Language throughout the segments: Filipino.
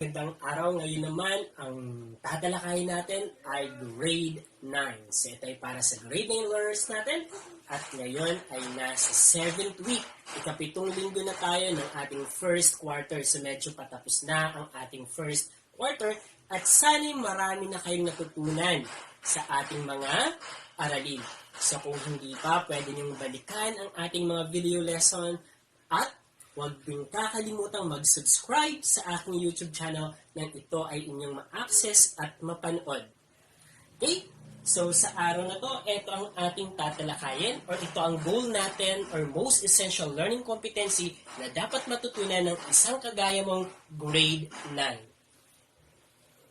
Magandang araw. Ngayon naman, ang tatalakayin natin ay grade 9. So ito ay para sa grade 9 learners natin. At ngayon ay nasa 7th week. Ikapitong linggo na tayo ng ating first quarter. So medyo patapos na ang ating first quarter. At sana'y marami na kayong natutunan sa ating mga aralin. So kung hindi pa, pwede niyong balikan ang ating mga video lesson at huwag din kakalimutang mag-subscribe sa aking YouTube channel nang ito ay inyong ma-access at mapanood. Okay? So sa araw na to, ito ang ating tatalakayin or ito ang goal natin or most essential learning competency na dapat matutunan ng isang kagaya mong grade 9.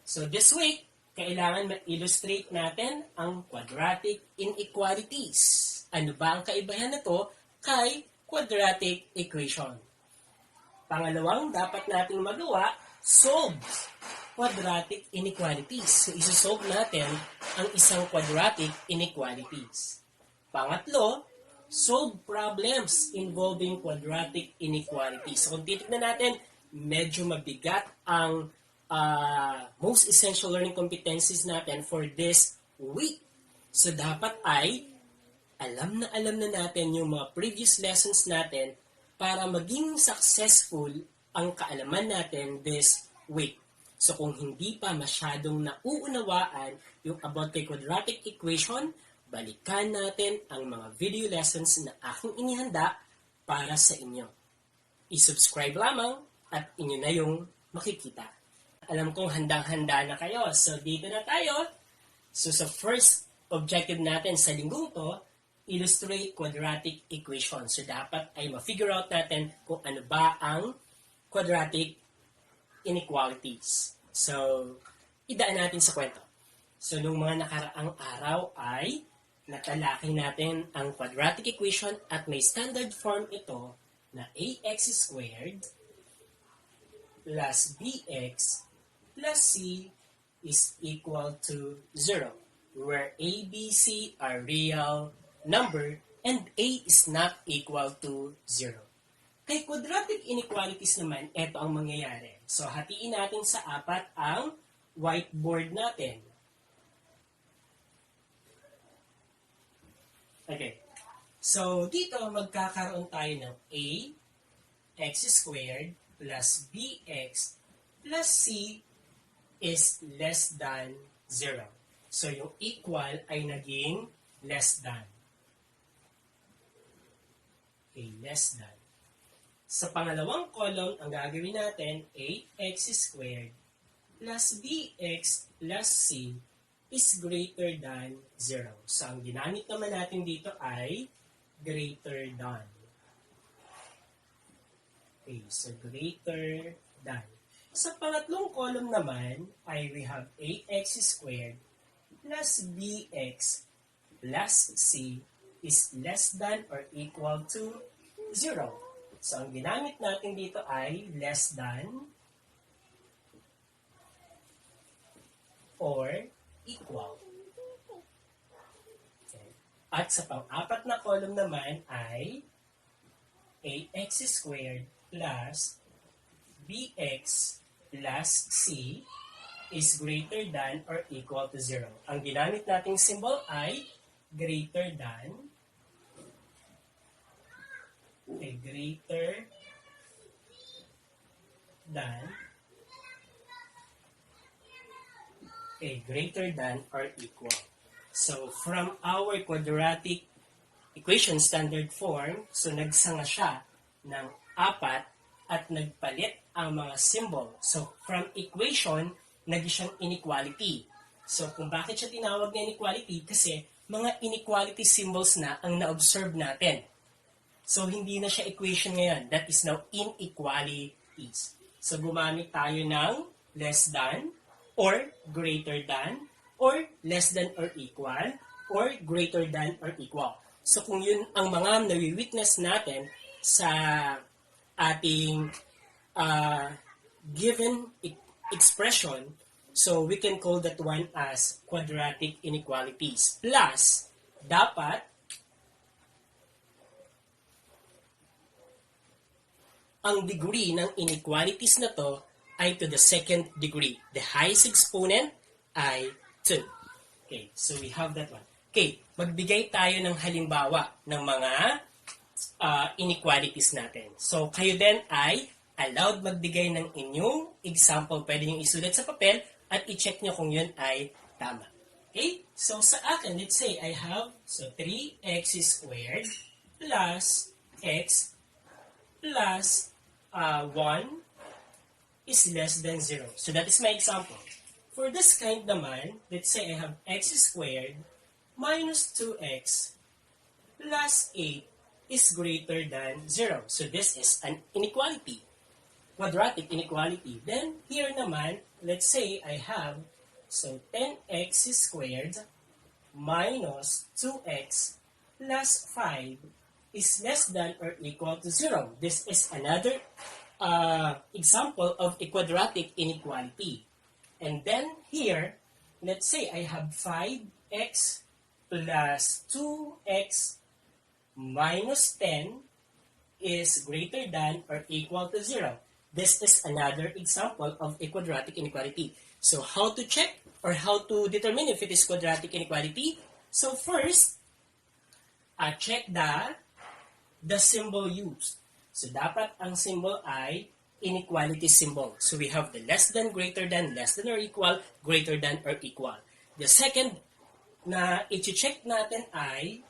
So this week, kailangan ma-illustrate natin ang quadratic inequalities. Ano ba ang kaibahan nito kay quadratic equation? Pangalawang dapat nating magawa, solve quadratic inequalities. So, isosolve natin ang isang quadratic inequalities. Pangatlo, solve problems involving quadratic inequalities. So, kung titignan natin, medyo mabigat ang most essential learning competencies natin for this week. So, dapat ay alam na natin yung mga previous lessons natin para maging successful ang kaalaman natin this week. So kung hindi pa masyadong nauunawaan yung about kay quadratic equation, balikan natin ang mga video lessons na aking inihanda para sa inyo. I-subscribe lamang at inyo na yung makikita. Alam kong handang-handa na kayo. So dito na tayo. So sa first objective natin sa linggong to, illustrate quadratic equation. So, dapat ay ma-figure out natin kung ano ba ang quadratic inequalities. So, idaan natin sa kwento. So, nung mga nakaraang araw ay natalakay natin ang quadratic equation at may standard form ito na ax squared plus bx plus c is equal to 0, where a, b, c are real number and a is not equal to 0. Kay quadratic inequalities naman, ito ang mangyayari. So, hatiin natin sa 4 ang whiteboard natin. Okay. So, dito magkakaroon tayo ng a x squared plus bx plus c is less than 0. So, yung equal ay naging less than. Okay, less than. Sa pangalawang column, ang gagawin natin, ax squared plus bx plus c is greater than 0. So, ang ginamit naman natin dito ay greater than. Okay, so greater than. Sa pangatlong column naman, ay we have ax squared plus bx plus c is less than or equal to 0. So, ang ginamit natin dito ay less than or equal. Okay. At sa pang-apat na column naman ay ax squared plus bx plus c is greater than or equal to 0. Ang ginamit nating symbol ay greater than, greater than or equal. So, from our quadratic equation standard form, so nagsanga siya ng 4 at nagpalit ang mga symbol. So, from equation, naging siyang inequality. So, kung bakit siya tinawag na inequality? Kasi mga inequality symbols na ang na-observe natin. So, hindi na siya equation ngayon. That is now inequalities. So, gumamit tayo ng less than, or greater than, or less than or equal, or greater than or equal. So, kung yun ang mga nawi-witness natin sa ating given expression, so we can call that one as quadratic inequalities. Plus, dapat ang degree ng inequalities na to ay to the second degree. The highest exponent ay 2. Okay, so we have that one. Okay, magbigay tayo ng halimbawa ng mga inequalities natin. So, kayo din ay allowed magbigay ng inyong example. Pwede nyo isulat sa papel at i-check nyo kung yun ay tama. Okay, so sa akin, let's say I have 3x squared plus x plus 1 is less than 0. So that is my example. For this kind naman, let's say I have x squared minus 2x plus 8 is greater than 0. So this is an inequality, quadratic inequality. Then here naman, let's say I have 10x squared minus 2x plus 5 is less than or equal to 0. This is another example of a quadratic inequality. And then here, let's say I have 5x plus 2x minus 10 is greater than or equal to 0. This is another example of a quadratic inequality. So how to check or how to determine if it is quadratic inequality? So first, check the symbol used. So dapat ang symbol ay inequality symbol. So we have the less than, greater than, less than or equal, greater than or equal. The second na i-check natin ay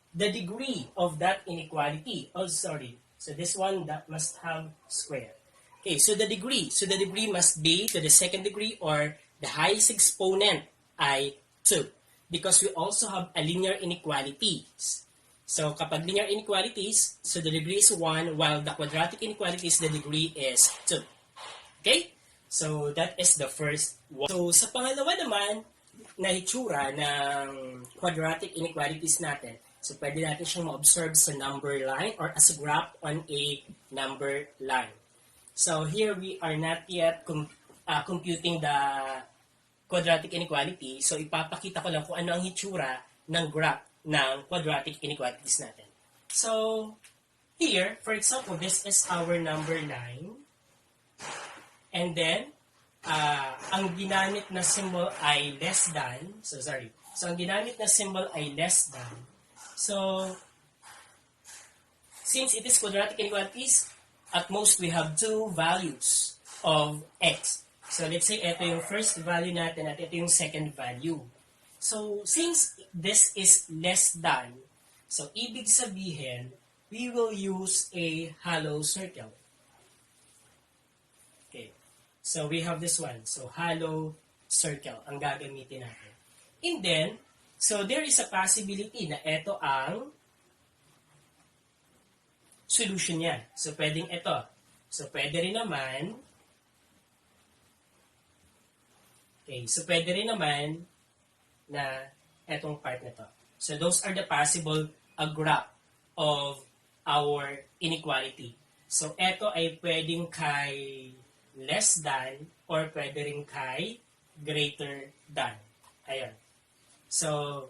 the degree of that inequality. Oh, sorry. So this one that must have square. Okay, so the degree must be to the second degree or the highest exponent ay 2 because we also have a linear inequalities. So kapag linear inequalities, so the degree is 1 while the quadratic inequalities, the degree is 2. Okay? So that is the first one. So sa pangalawa naman na hitsura ng quadratic inequalities natin, so pwede natin siyang ma-observe sa number line or as a graph on a number line. So here we are not yet computing the quadratic inequality. So ipapakita ko lang kung ano ang hitsura ng graph ng quadratic inequalities natin. So here, for example, this is our number line. And then, ang ginamit na symbol ay less than. So ang ginamit na symbol ay less than. So, since it is quadratic inequalities, at most we have two values of x. So let's say ito yung first value natin at ito yung second value. So since this is less than, so ibig sabihin, we will use a hollow circle. Okay. So we have this one. So hollow circle ang gagamitin natin. And then, so there is a possibility na ito ang solution niya. So, pwedeng ito. So, pwede rin naman, okay, so pwede rin naman na etong part na to. So, those are the possible graph of our inequality. So, ito ay pwedeng kay less than or pwede rin kay greater than. Ayan. So,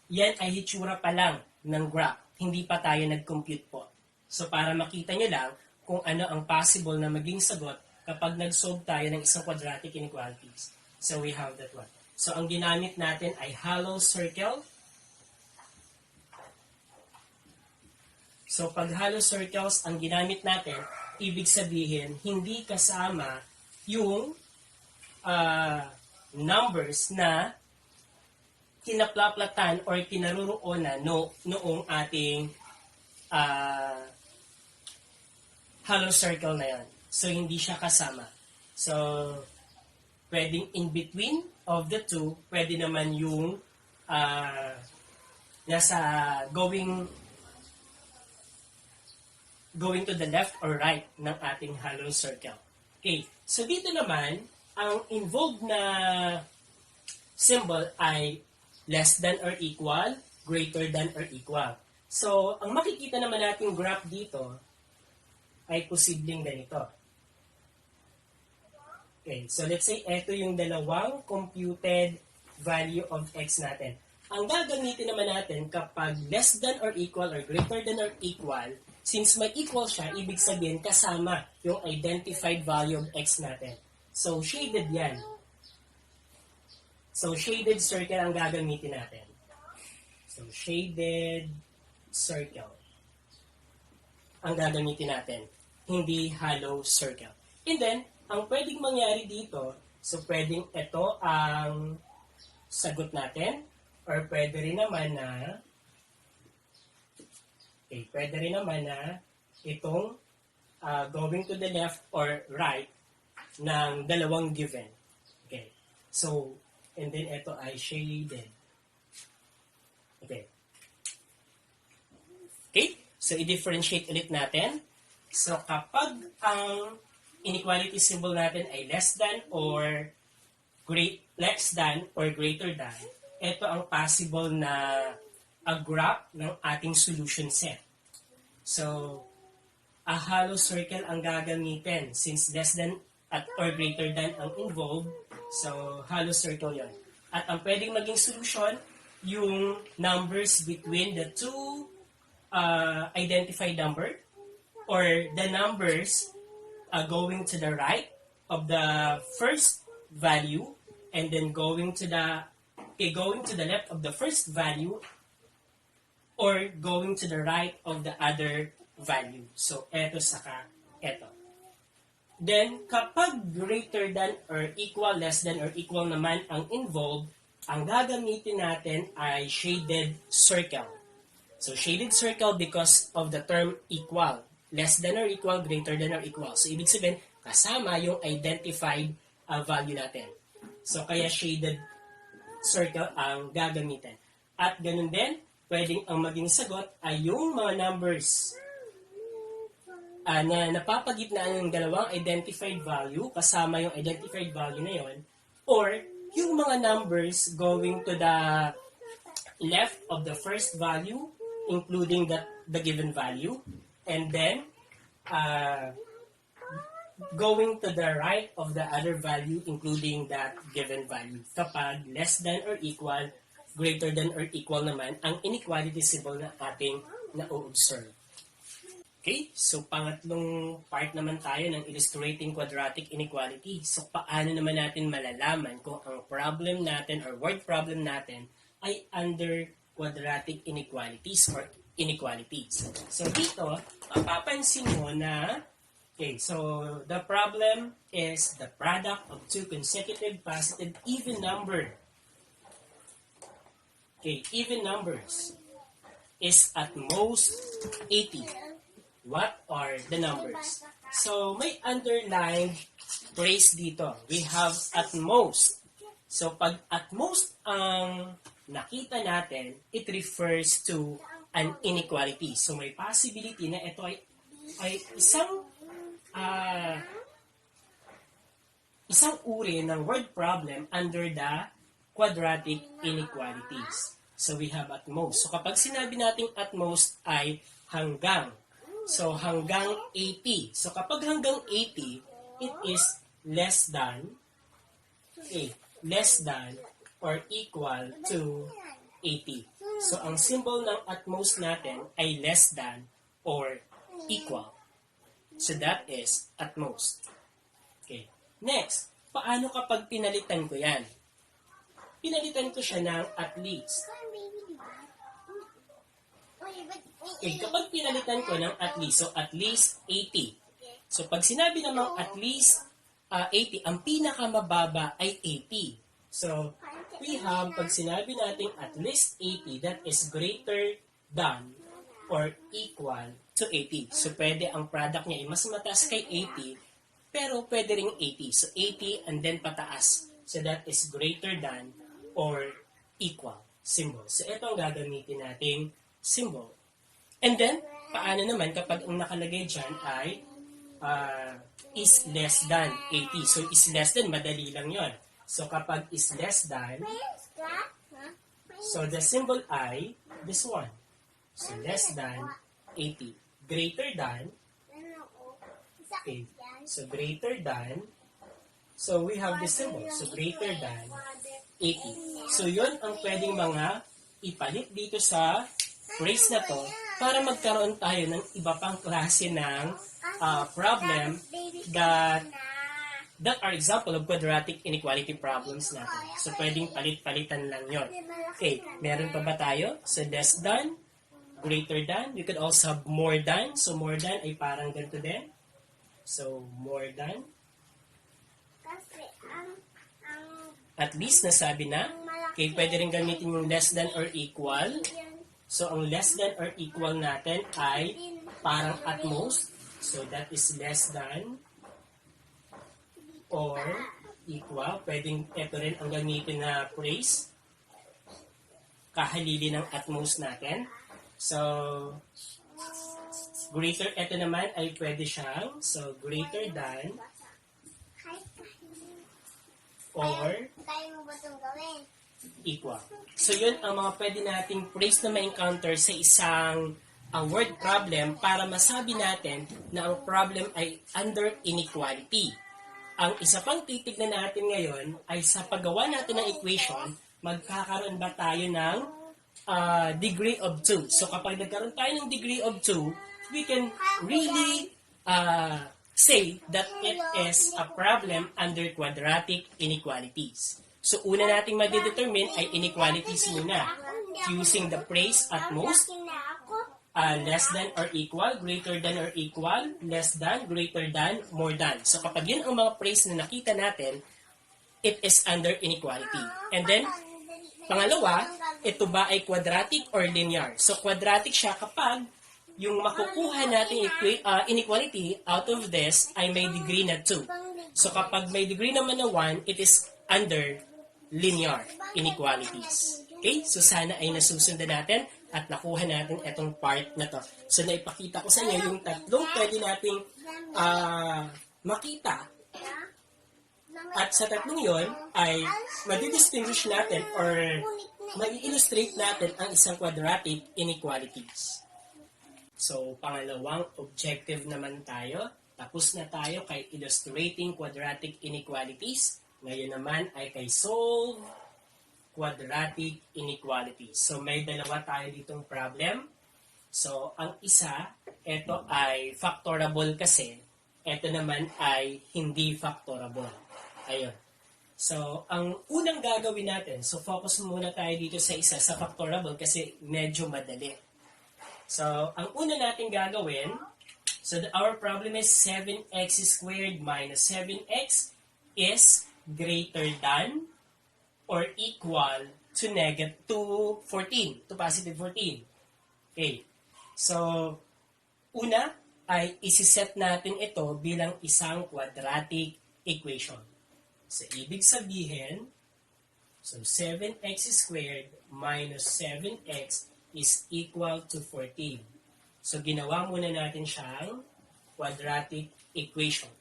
yan ay hitsura pa lang ng graph. Hindi pa tayo nag-compute po. So, para makita nyo lang kung ano ang possible na maging sagot kapag nag-solve tayo ng isang quadratic inequalities. So, we have that one. So, ang ginamit natin ay hollow circle. So, pag hollow circles ang ginamit natin, ibig sabihin, hindi kasama yung numbers na kinaplaplatan or kinaruroonan noong ating hollow circle na yan. So, hindi siya kasama. So, pwedeng in between of the two, pwede naman yung nasa going to the left or right ng ating hollow circle. Okay. So, dito naman, ang involved na symbol ay less than or equal, greater than or equal. So, ang makikita naman nating graph dito ay posibleng ganito. Okay, so let's say ito yung dalawang computed value of x natin. Ang gagamitin naman natin kapag less than or equal or greater than or equal, since may equal siya, ibig sabihin kasama yung identified value of x natin. So, shaded yan. So, shaded circle ang gagamitin natin. So, shaded circle ang gagamitin natin. Hindi hollow circle. And then, ang pwedeng mangyari dito, so pwedeng ito ang sagot natin, or pwede rin naman na, pwede rin naman na itong going to the left or right ng dalawang given. Okay. So, and then ito ay shaded. Okay. Okay. So, i-differentiate ulit natin. So, kapag ang inequality symbol natin ay less than or greater than, ito ang possible na graph ng ating solution set. So, a hollow circle ang gagamitin since less than at or greater than ang involved. So, hollow circle yon. At ang pwedeng maging solution, yung numbers between the two identified number or the numbers going to the right of the first value and then going to the left of the first value or going to the right of the other value. So, eto saka eto. Then, kapag greater than or equal, less than or equal naman ang involved, ang gagamitin natin ay shaded circle. So, shaded circle because of the term equal. Less than or equal, greater than or equal. So, ibig sabihin, kasama yung identified value natin. So, kaya shaded circle ang gagamitin. At ganun din, pwedeng ang maging sagot ay yung mga numbers na napapagitnaan ng dalawang identified value, kasama yung identified value na yon, or yung mga numbers going to the left of the first value, including the given value, and then going to the right of the other value, including that given value. Kapag less than or equal, greater than or equal naman ang inequality symbol na ating na-observe. Okay, so pangatlong part naman tayo ng illustrating quadratic inequality. So paano naman natin malalaman kung ang problem natin or word problem natin ay under quadratic inequalities or inequalities. So dito, mapapansin mo na, okay, so the problem is the product of two consecutive positive even number. Okay, even numbers is at most 80. What are the numbers? So, may underlined phrase dito. We have at most. So, pag at most ang nakita natin, it refers to an inequality. So, may possibility na ito ay isang uri ng word problem under the quadratic inequalities. So, we have at most. So, kapag sinabi natin at most ay hanggang. So, hanggang 80. So, kapag hanggang 80, it is less than or equal to 80. So, ang symbol ng at most natin ay less than or equal. So, that is at most. Okay. Next, paano kapag pinalitan ko yan? Pinalitan ko siya ng at least. Okay, kapag pinalitan ko ng at least, so at least 80. So, pag sinabi namang at least 80, ang pinakamababa ay 80. So, we have, pag sinabi natin at least 80, that is greater than or equal to 80. So, pwede ang product niya ay mas mataas kay 80, pero pwede ring 80. So, 80 and then pataas. So, that is greater than or equal symbol. So, ito ang gagamitin nating symbol. And then, paano naman kapag ang nakalagay dyan ay is less than 80. So, is less than, madali lang yon. So, kapag is less than, so the symbol ay this one. So, less than 80. Greater than, okay. So, greater than, so we have this symbol. So, greater than 80. So, yon ang pwedeng mga ipalit dito sa phrase na to para magkaroon tayo ng iba pang klase ng problem that are example of quadratic inequality problems natin. So, pwedeng palit-palitan lang yon. Okay, meron pa ba tayo? So, less than, greater than. You could also have more than. So, more than ay parang ganito din. So, more than. At least, nasabi na. Okay, pwede rin gamitin yung less than or equal. So, ang less than or equal natin ay parang at most. So, that is less than or equal. Pwedeng ito rin ang gamitin na phrase. Kahalili ng at most natin. So, greater, ito naman ay pwede siyang, so, greater than or equal. So, yun ang mga pwede nating phrase na ma-encounter sa isang word problem para masabi natin na ang problem ay under inequality. Ang isa pang titignan natin ngayon ay sa paggawa natin ng equation, magkakaroon ba tayo ng degree of 2. So kapag nagkaroon tayo ng degree of 2, we can really say that it is a problem under quadratic inequalities. So una nating ma-determine ay inequalities muna using the phrase at most, less than or equal, greater than or equal, less than, greater than, more than. So kapag yun ang mga phrase na nakita natin, it is under inequality. And then, pangalawa, ito ba ay quadratic or linear? So quadratic siya kapag yung makukuha nating inequality out of this ay may degree na 2. So kapag may degree naman na 1, it is under linear inequalities. Okay? So sana ay nasusundan natin at nakuha natin itong part na to. So naipakita ko sa inyo yung tatlong pwede nating makita. At sa tatlong yon ay madidistinguish natin or mai-illustrate natin ang isang quadratic inequalities. So, pangalawang objective naman tayo. Tapos na tayo kay illustrating quadratic inequalities. Ngayon naman ay kay solve quadratic inequalities. So, may dalawa tayo ditong problem. So, ang isa, ito ay factorable kasi. Ito naman ay hindi factorable. Ayun. So, ang unang gagawin natin, so focus muna tayo dito sa isa, sa factorable kasi medyo madali. So, ang una natin gagawin, so our problem is 7x squared minus 7x is greater than or equal to to 14, to positive 14. Okay. So, una ay isiset natin ito bilang isang quadratic equation. So, ibig sabihin, so 7x squared minus 7x is equal to 14. So, ginawa muna natin siyang quadratic equation.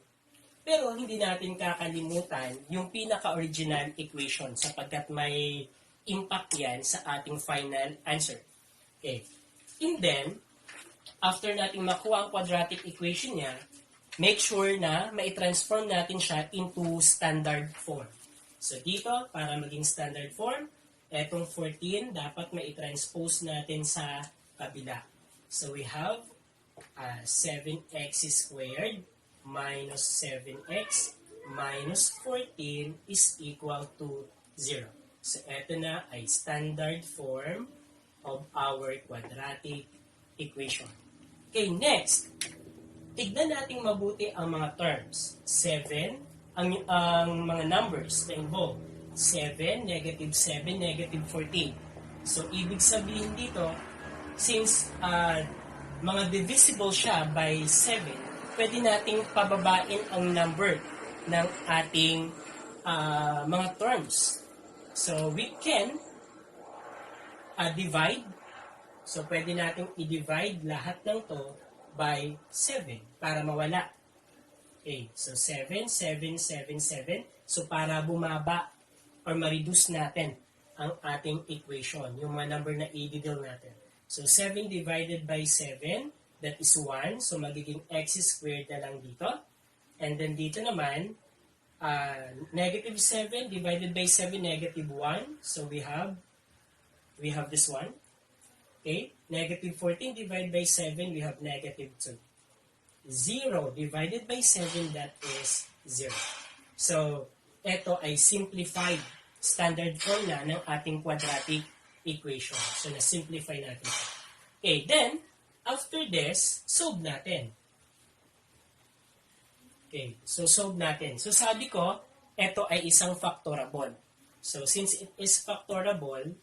Pero, hindi natin kakalimutan yung pinaka-original equation sapagkat may impact yan sa ating final answer. Okay. And then, after natin makuha ang quadratic equation niya, make sure na mai-transform natin siya into standard form. So, dito, para maging standard form, etong 14, dapat mai-transpose natin sa kabila. So, we have 7x squared minus 7x minus 14 is equal to 0. So, eto na ay standard form of our quadratic equation. Okay, next. Tignan natin mabuti ang mga terms. 7, ang mga numbers na involved. 7, negative 7, negative 14. So, ibig sabihin dito, since mga divisible siya by 7, pwede nating pababain ang number ng ating mga terms. So, we can divide. So, pwede nating i-divide lahat ng to by 7 para mawala. Okay, so 7, 7, 7, 7. So, para bumaba or ma-reduce natin ang ating equation, yung mga number na i-deal natin. So, 7 divided by 7, that is 1. So, magiging x squared na lang dito. And then dito naman, negative 7 divided by 7, negative 1. So, we have this one. Okay? Negative 14 divided by 7, we have negative 2. 0 divided by 7, that is 0. So, ito ay simplified standard form na ng ating quadratic equation. So, na-simplify natin. Okay, then, after this, solve natin. Okay, so solve natin. So, sabi ko, ito ay isang factorable. So, since it is factorable,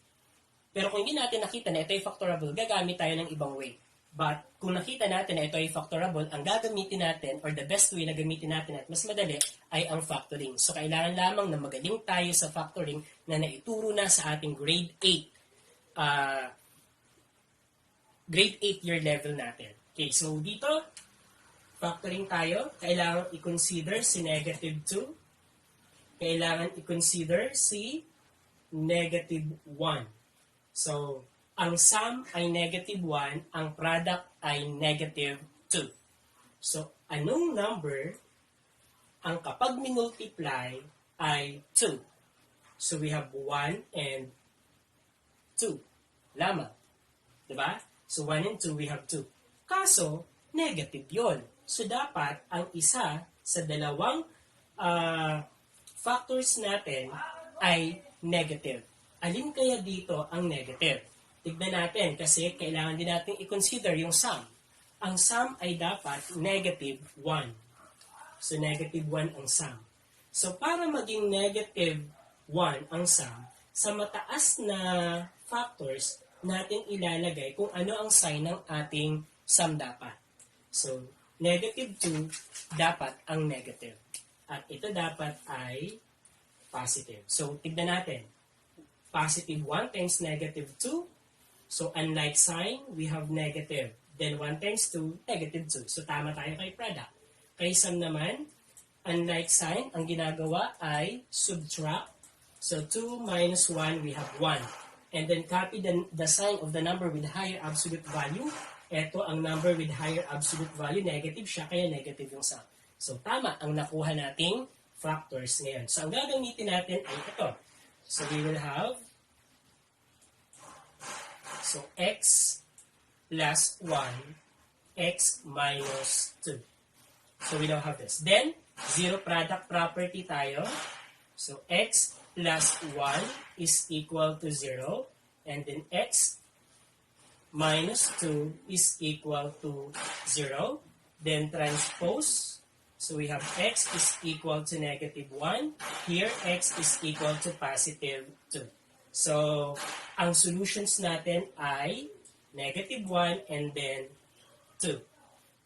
pero kung hindi natin nakita na ito ay factorable, gagamit tayo ng ibang way. But kung nakita natin na ito ay factorable, ang gagamitin natin or the best way na gamitin natin at mas madali ay ang factoring. So kailangan lamang na magaling tayo sa factoring na naituro na sa ating grade 8 year level natin. Okay, so dito, factoring tayo. Kailangan i-consider si negative 2. Kailangan i-consider si negative 1. So, ang sum ay negative 1, ang product ay negative 2. So, anong number ang kapag minultiply ay 2? So, we have 1 and 2. Lamang. Diba? So, 1 and 2, we have 2. Kaso, negative yon. So, dapat ang isa sa dalawang factors natin ay negative. Alin kaya dito ang negative? Tignan natin kasi kailangan din natin i-consider yung sum. Ang sum ay dapat negative 1. So, negative 1 ang sum. So, para maging negative 1 ang sum, sa mataas na factors, natin ilalagay kung ano ang sign ng ating sum dapat. So, negative 2, dapat ang negative. At ito dapat ay positive. So, tignan natin. Positive 1 times negative 2. So, unlike sign, we have negative. Then, 1 times 2, negative 2. So, tama tayo kay product. Kay sum naman, unlike sign, ang ginagawa ay subtract. So, 2 minus 1, we have 1. And then, copy the sign of the number with higher absolute value. Ito ang number with higher absolute value. Negative siya, kaya negative yung sum. So, tama ang nakuha nating factors ngayon. So, ang gagamitin natin ay ito. So, we will have x plus 1, x minus 2. So, we don't have this. Then, zero product property tayo. So, x plus 1 is equal to 0. And then, x minus 2 is equal to 0. Then, transpose. So, we have x is equal to negative 1. Here, x is equal to positive 2. So, ang solutions natin ay negative 1 and then 2.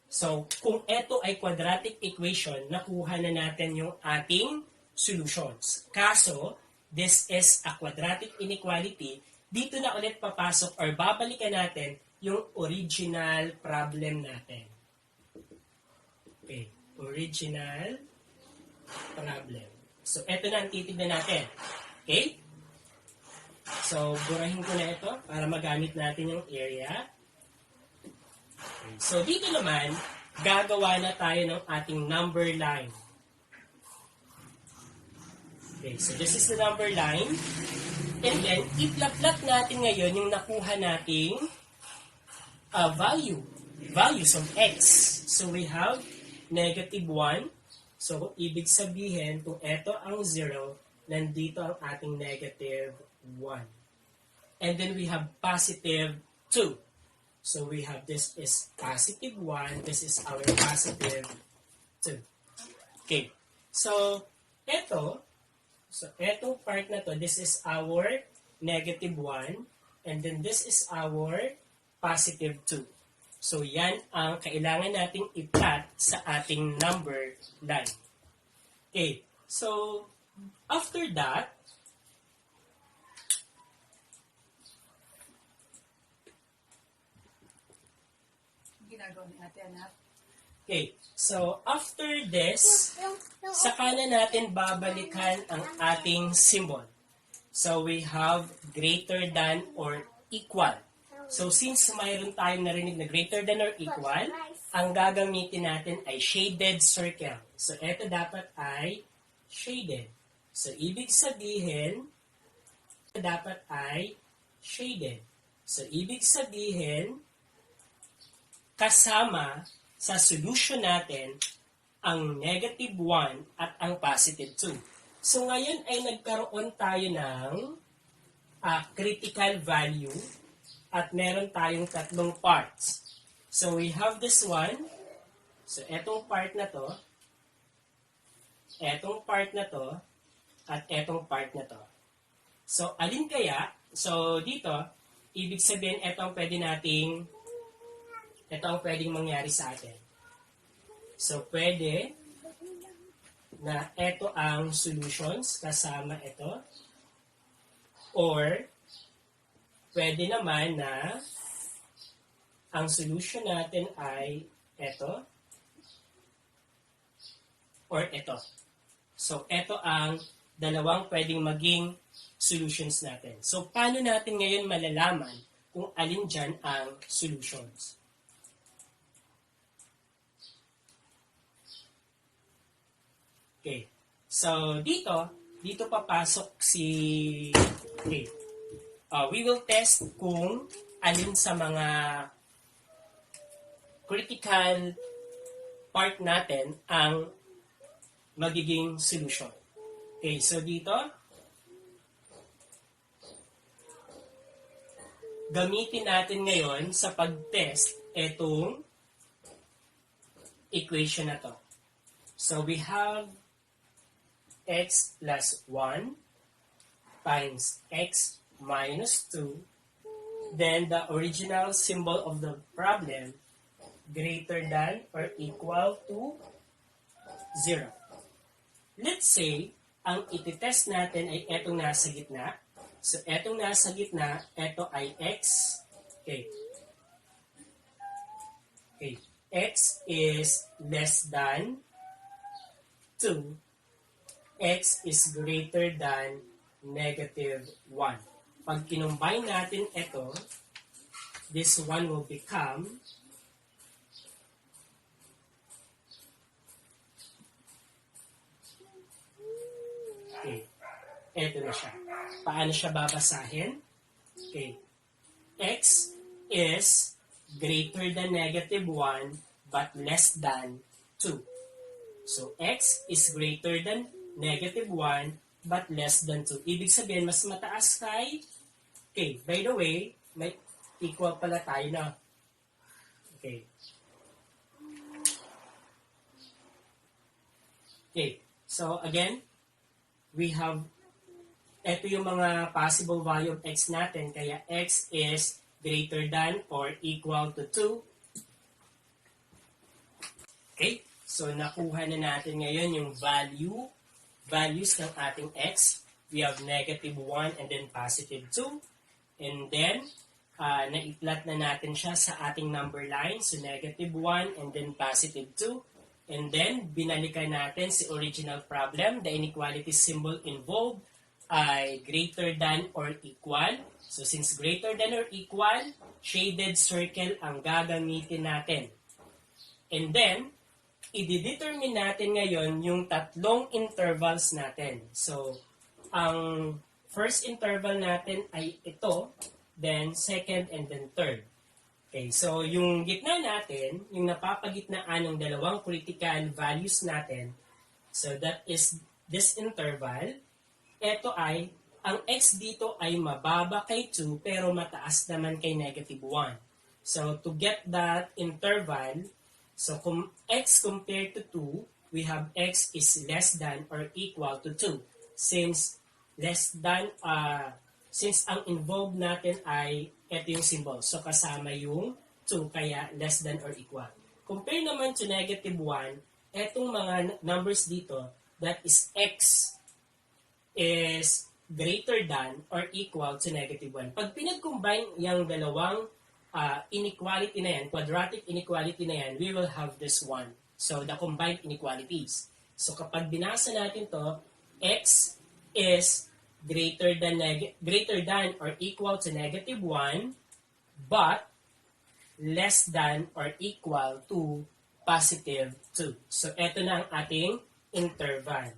So, kung ito ay quadratic equation, nakuha na natin yung ating solutions. Kaso, this is a quadratic inequality, dito na ulit papasok or babalikan natin yung original problem natin. Okay, original problem. So, ito na ang titignan natin. Okay? So, burahin ko na ito para magamit natin yung area. Okay. So, dito naman, gagawa na tayo ng ating number line. Okay, so this is the number line. And then, iplap-plot natin ngayon yung nakuha nating values of x. So, we have negative 1. So, ibig sabihin, kung ito ang 0, nandito ang ating negative 1. And then we have positive 2. So we have this is positive 1. This is our positive 2. Okay. So, etong part na to, this is our negative 1. And then this is our positive 2. So, yan ang kailangan nating i-plot sa ating number line. Okay. So, after that, okay, so after this, saka na natin babalikan ang ating symbol. So we have greater than or equal. So since mayroon tayong narinig na greater than or equal, ang gagamitin natin ay shaded circle. So ito dapat ay shaded. So ibig sabihin, dapat ay shaded. So, ibig sabihin, kasama sa solution natin ang negative 1 at ang positive 2. So, ngayon ay nagkaroon tayo ng critical value at meron tayong tatlong parts. So, we have this one. So, etong part na to, etong part na to, at etong part na to. So, alin kaya? So, dito, ibig sabihin, ito ang pwedeng mangyari sa atin. So, pwede na ito ang solutions kasama ito. Or, pwede naman na ang solution natin ay ito or ito. So, ito ang dalawang pwedeng maging solutions natin. So, paano natin ngayon malalaman kung alin dyan ang solutions? Okay. So, dito papasok okay. We will test kung alin sa mga critical part natin ang magiging solution. Okay, so dito, gamitin natin ngayon sa pag-test itong equation na to. So we have x plus 1 times x minus 2. Then the original symbol of the problem greater than or equal to 0. Let's say, ang ititest natin ay etong nasa gitna. So, etong nasa gitna, eto ay x. Okay. Okay. X is less than 2. X is greater than negative 1. Pag kinumbine natin ito, this one will become okay. Ito na siya. Paano siya babasahin? Okay. X is greater than negative 1 but less than 2. So, x is greater than negative 1 but less than 2. Ibig sabihin, mas mataas kay... Okay, by the way, may equal pala tayo na. Okay. Okay, so again, we have ito yung mga possible value of x natin, kaya x is greater than or equal to 2. Okay, so nakuha na natin ngayon yung values ng ating x. We have negative 1 and then positive 2. And then, na-plot na natin siya sa ating number line. So, negative 1 and then positive 2. And then, binalikan natin si original problem. The inequality symbol involved ay greater than or equal. So, since greater than or equal, shaded circle ang gagamitin natin. And then, i-determine natin ngayon yung tatlong intervals natin. So, ang first interval natin ay ito, then second, and then third. Okay, so yung gitna natin, yung napapagitnaan ng dalawang critical values natin, so that is this interval. Ito ay, ang x dito ay mababa kay 2 pero mataas naman kay negative 1. So, to get that interval, so kung x compared to 2, we have x is less than or equal to 2. Since ang involved natin ay ito yung symbol. So, kasama yung 2, kaya less than or equal. Compare naman to negative 1, etong mga numbers dito, that is x is greater than or equal to negative 1. Pag pinag-combine yung dalawang inequality na yan, quadratic inequality na yan, we will have this one. So, the combined inequalities. So, kapag binasa natin to, x is greater than or equal to negative 1, but less than or equal to positive 2. So, ito na ang ating interval.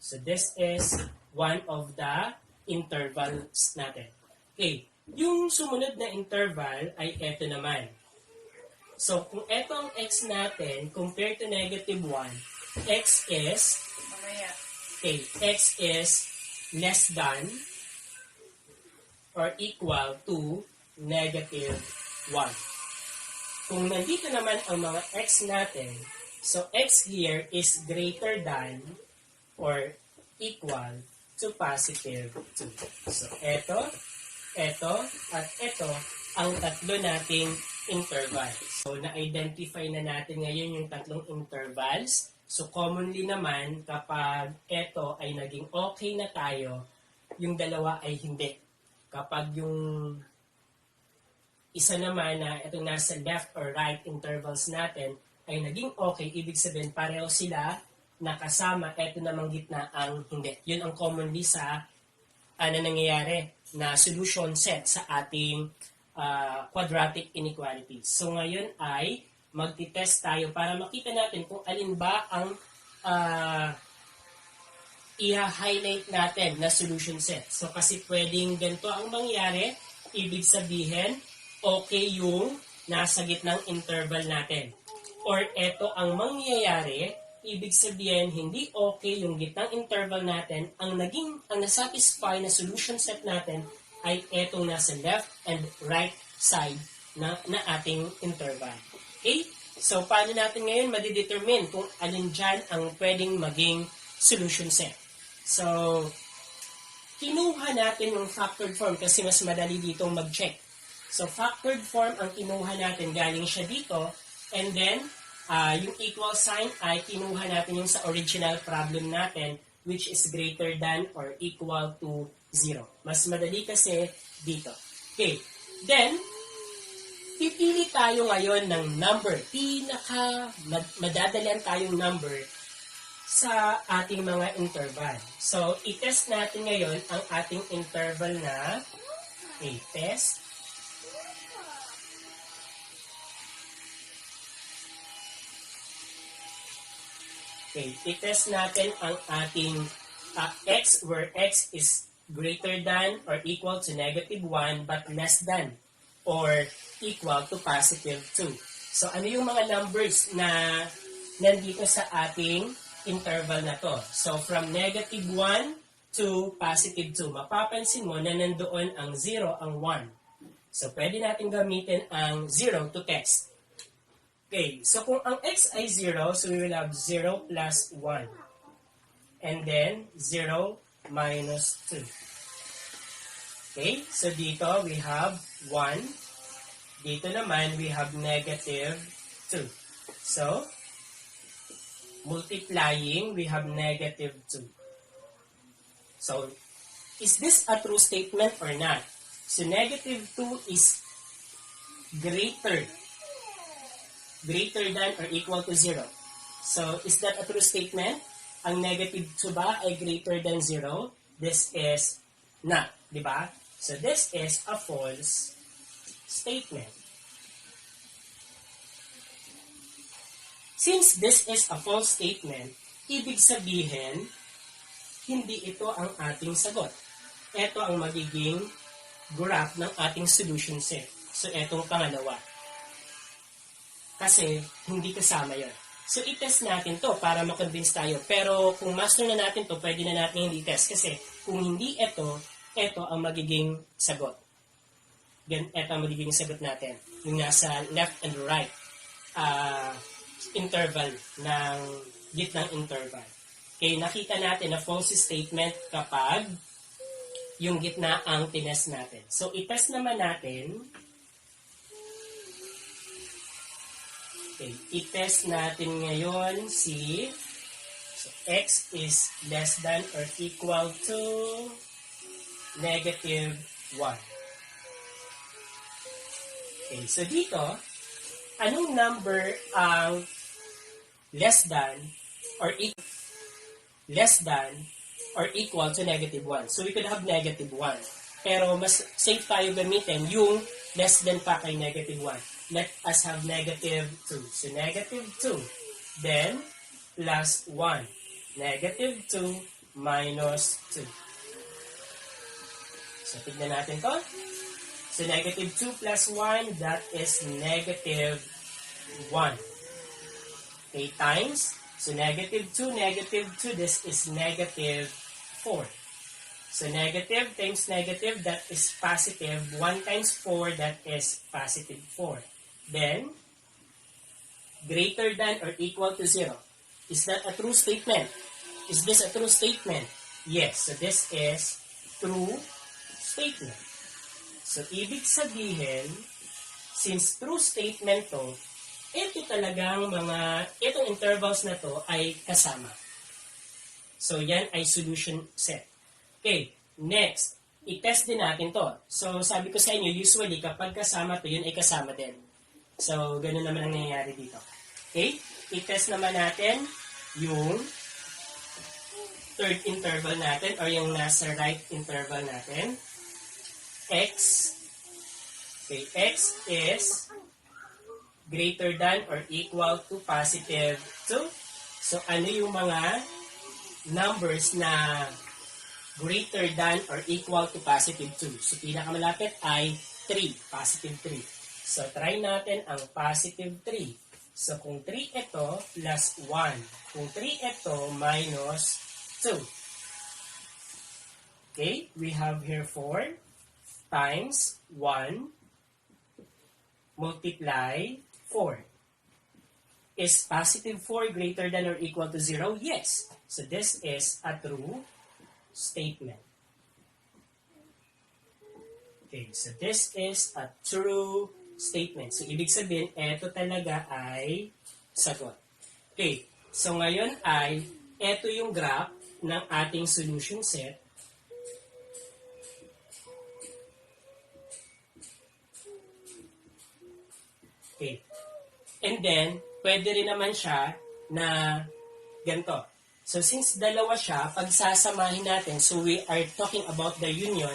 So, this is one of the intervals natin. Okay. Yung sumunod na interval ay eto naman. So, kung eto ang x natin, compared to negative 1, x is, okay, x is less than or equal to negative 1. Kung nandito naman ang mga x natin, so x here is greater than or equal to positive 2. So, eto, at eto ang tatlo nating intervals. So, na-identify na natin ngayon yung tatlong intervals. So, commonly naman, kapag eto ay naging okay na tayo, yung dalawa ay hindi. Kapag yung isa naman na itong nasa left or right intervals natin ay naging okay, ibig sabihin pareho sila nakasama, eto namang gitna ang hindi. Yun ang commonly sa nangyayari na solution set sa ating quadratic inequalities. So ngayon ay magti-test tayo para makita natin kung alin ba ang i-highlight natin na solution set. So kasi pwedeng ganito ang mangyari, ibig sabihin okay yung nasa gitnang interval natin. Or eto ang mangyayari, ibig sabihin hindi okay yung gitnang interval natin, ang nasatisfy na solution set natin ay etong nasa left and right side na ating interval. Okay? So, paano natin ngayon madidetermine kung alin dyan ang pwedeng maging solution set? So, kinuha natin yung factored form kasi mas madali dito mag-check. So, factored form ang kinuha natin, galing siya dito, and then, yung equal sign ay kinuha natin yung sa original problem natin, which is greater than or equal to 0. Mas madali kasi dito. Okay. Then, pipili tayo ngayon ng number. Madadalian tayong number sa ating mga interval. So, i-test natin ngayon ang ating interval na test. Okay, i-test natin ang ating x where x is greater than or equal to negative 1 but less than or equal to positive 2. So, ano yung mga numbers na nandito sa ating interval na to? So, from negative 1 to positive 2. Mapapansin mo na nandoon ang 0, ang 1. So, pwede natin gamitin ang 0 to test. Okay, so kung ang x ay 0, so we will have 0 plus 1. And then, 0 minus 2. Okay, so dito we have 1. Dito naman we have negative 2. So, multiplying, we have negative 2. So, is this a true statement or not? So, negative 2 is greater than or equal to 0. So, is that a true statement? Ang negative 2 ba ay greater than 0? This is not, di ba? So, this is a false statement. Since this is a false statement, ibig sabihin, hindi ito ang ating sagot. Ito ang magiging graph ng ating solution set. So, etong pangalawa. Kasi, hindi kasama yun. So, i-test natin to para makonvince tayo. Pero, kung master na natin to, pwede na natin hindi test. Kasi, kung hindi ito ang magiging sagot. Ito ang magiging sagot natin. Yung nasa left and right interval ng gitnang interval. Okay, nakita natin na false statement kapag yung gitna ang tinest natin. So, i-test naman natin. Okay, i-test natin ngayon si x is less than or equal to negative 1. Okay, so dito, anong number ang less than or equal to negative 1? So we could have negative 1. Pero mas safe tayo gamitin yung less than pa kay negative 1. Let us have negative 2. So negative 2. Then, plus 1. Negative 2 minus 2. So tignan natin to. So negative 2 plus 1, that is negative 1. Okay, times. So negative 2, this is negative 4. So negative times negative, that is positive. 1 times 4, that is positive 4. Then, greater than or equal to 0. Is that a true statement? Is this a true statement? Yes. So this is true statement. So ibig sabihin, since true statement to, itong intervals na to ay kasama. So yan ay solution set. Okay, next, i-test din natin to. So sabi ko sa inyo, usually kapag kasama to, yun ay kasama din. So ganun naman ang nangyayari dito. Okay, i-test naman natin yung third interval natin or yung nasa right interval natin. X. Okay, X is greater than or equal to positive 2. So, ano yung mga numbers na greater than or equal to positive 2? So, pinakamalapit ay 3, positive 3. So, try natin ang positive 3. So, kung 3 ito, plus 1. Kung 3 ito, minus 2. Okay, we have here 4 times 1 multiply 4. Is positive 4 greater than or equal to 0? Yes. So this is a true statement. Okay, so this is a true statement. So ibig sabihin, ito talaga ay sagot. Okay, so ngayon ay, ito yung graph ng ating solution set. Okay. And then, pwede rin naman siya na ganito. So, since dalawa siya, pagsasamahin natin, so we are talking about the union.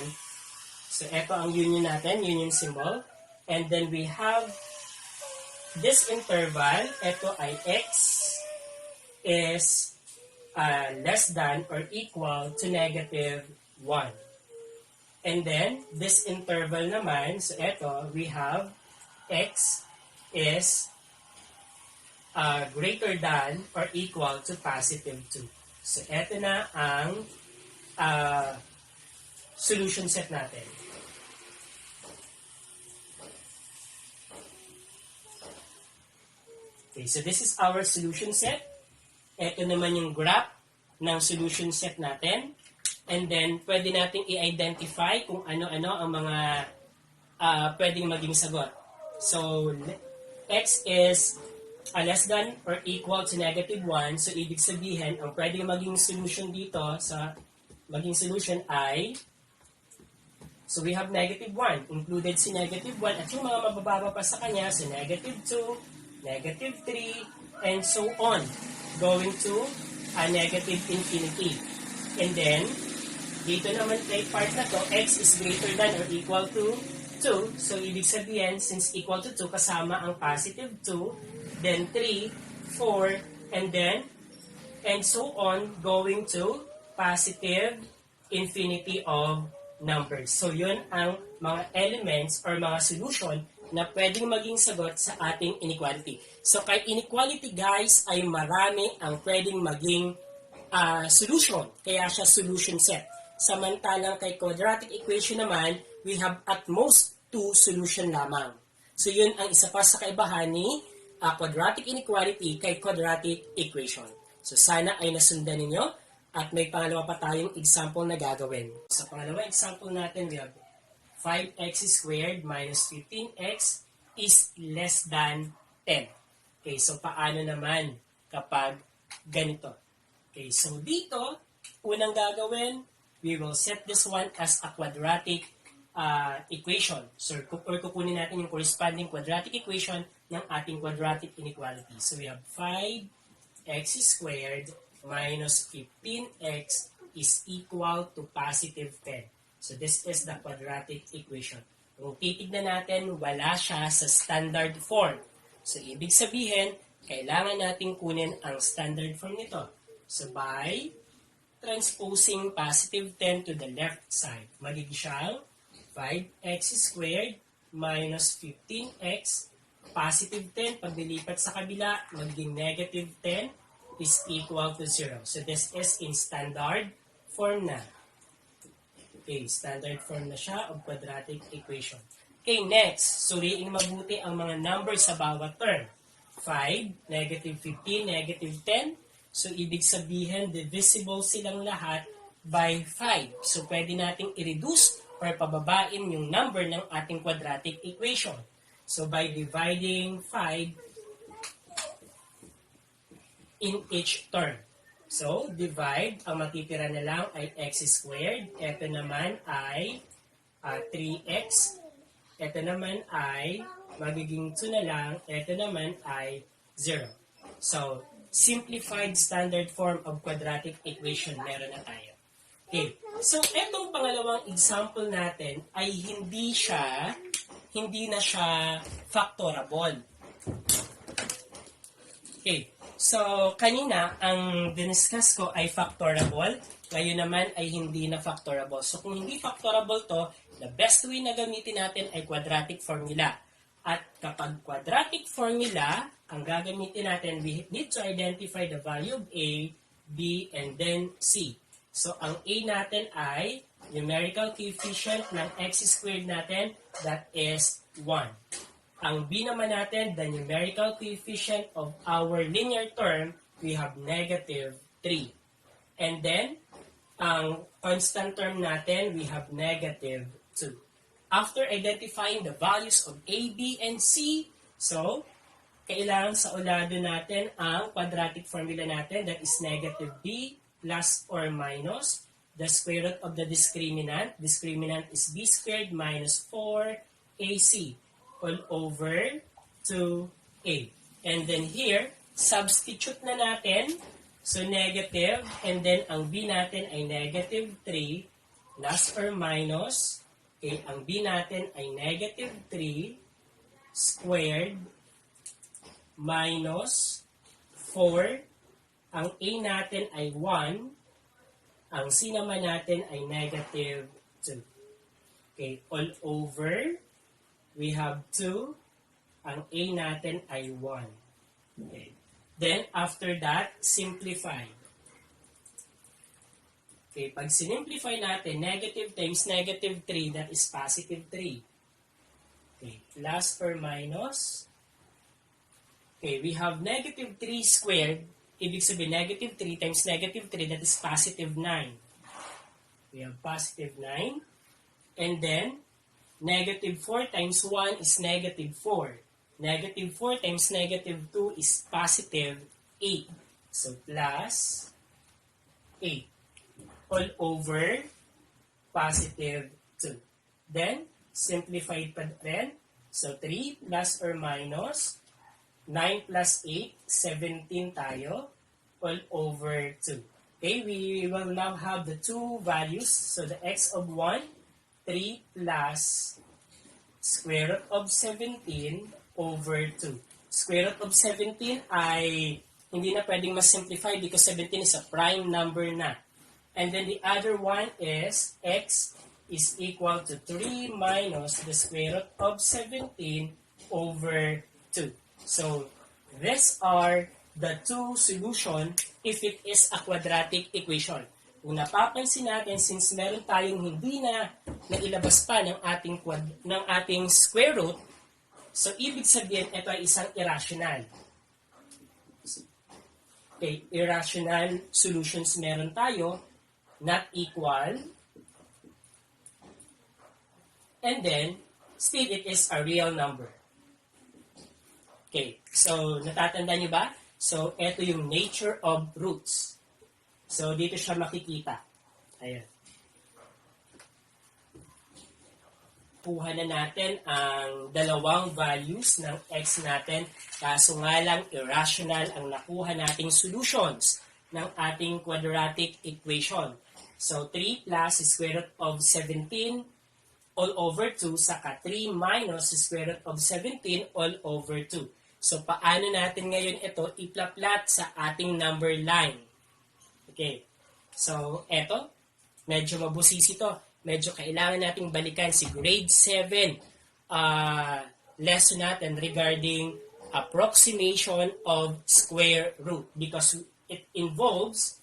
So, ito ang union natin, union symbol. And then we have this interval, ito ay x is less than or equal to negative 1. And then, this interval naman, so ito, we have x is greater than or equal to positive 2. So, eto na ang solution set natin. Okay, so this is our solution set. Ito naman yung graph ng solution set natin. And then, pwede nating i-identify kung ano-ano ang mga pwedeng maging sagot. So, x is less than or equal to negative 1. So, ibig sabihin, ang pwedeng maging solution dito sa maging solution ay, so we have negative 1. Included si negative 1 at yung mga mabababa pa sa kanya, so negative 2, negative 3, and so on. Going to a negative infinity. And then, dito naman kay part na to, x is greater than or equal to 2. So, ibig sabihin, since equal to 2, kasama ang positive 2, then 3, 4, and then, and so on, going to positive infinity of numbers. So, yun ang mga elements or mga solution na pwedeng maging sagot sa ating inequality. So, kay inequality, guys, ay marami ang pwedeng maging solution. Kaya siya solution set. Samantalang kay quadratic equation naman, we have at most 2 solution lamang. So, yun ang isa pa sa kaibahan ni quadratic inequality kay quadratic equation. So, sana ay nasundan ninyo at may pangalawa pa tayong example na gagawin. Sa pangalawa example natin, we have 5x squared minus 15x is less than 10. Okay, so paano naman kapag ganito? Okay, so dito, unang gagawin, we will set this one as a quadratic equation. So, kukunin natin yung corresponding quadratic equation ng ating quadratic inequality. So, we have 5x squared minus 15x is equal to positive 10. So, this is the quadratic equation. Kung titignan natin, wala siya sa standard form. So, ibig sabihin, kailangan natin kunin ang standard form nito. So, by transposing positive 10 to the left side, magiging siyang 5x squared minus 15x, positive 10, pag nilipat sa kabila, magiging negative 10 is equal to 0. So this is in standard form na. Okay, standard form na siya of quadratic equation. Okay, next, suriin mabuti ang mga numbers sa bawat term. 5, negative 15, negative 10. So, ibig sabihin, divisible silang lahat by 5. So, pwede nating i-reduce or pababain yung number ng ating quadratic equation. So, by dividing 5 in each term. So, divide, ang matitira na lang ay x squared. Ito naman ay 3x. Ito naman ay magiging 2 na lang. Ito naman ay 0. So, simplified standard form of quadratic equation meron na tayo. Okay. So, itong pangalawang example natin ay hindi na siya factorable. Okay. So, kanina, ang diniscuss ko ay factorable. Ngayon naman ay hindi na factorable. So, kung hindi factorable to, the best way na gamitin natin ay quadratic formula. At kapag quadratic formula, ang gagamitin natin, we need to identify the value of A, B, and then C. So, ang A natin ay numerical coefficient ng x squared natin, that is 1. Ang B naman natin, the numerical coefficient of our linear term, we have negative 3. And then, ang constant term natin, we have negative 2. After identifying the values of A, B, and C, so, kailangan sa ulado natin ang quadratic formula natin, that is negative B plus or minus the square root of the discriminant. Discriminant is B squared minus 4AC all over 2A. And then here, substitute na natin. So, negative, and then ang B natin ay negative 3 plus or minus. Okay, ang B natin ay negative 3 squared minus 4. Ang A natin ay 1. Ang C naman natin ay negative 2. Okay, all over, we have 2. Ang A natin ay 1. Okay. Then, after that, simplify. Okay, pag sinimplify natin, negative times negative 3, that is positive 3. Okay, plus or minus. Okay, we have negative 3 squared. Ibig sabihin, negative 3 times negative 3, that is positive 9. We have positive 9. And then, negative 4 times 1 is negative 4. Negative 4 times negative 2 is positive 8. So, plus 8. All over positive 2. Then, simplified pa rin. So, 3 plus or minus 9 plus 8, 17 tayo. All over 2. Okay, we will now have the two values. So, the x of 1, 3 plus square root of 17 over 2. Square root of 17 ay hindi na pwedeng mas-simplify because 17 is a prime number na. And then the other one is x is equal to 3 minus the square root of 17 over 2. So, these are the two solutions if it is a quadratic equation. Kung napapansin natin, since meron tayong hindi na nailabas pa ng ating square root, so ibig sabihin ito ay isang irrational. Okay, irrational solutions meron tayo, not equal, and then, still it is a real number. Okay, so natatandaan niyo ba? So, ito yung nature of roots. So, dito siya makikita. Ayan. Kuha na natin ang dalawang values ng x natin. Kaso nga lang, irrational ang nakuha nating solutions ng ating quadratic equation. So, 3 plus square root of 17 all over 2, saka 3 minus square root of 17 all over 2. So, paano natin ngayon ito ipla-plot sa ating number line? Okay. So, eto, medyo mabusisi ito. medyo kailangan nating balikan si grade 7 lesson natin regarding approximation of square root because it involves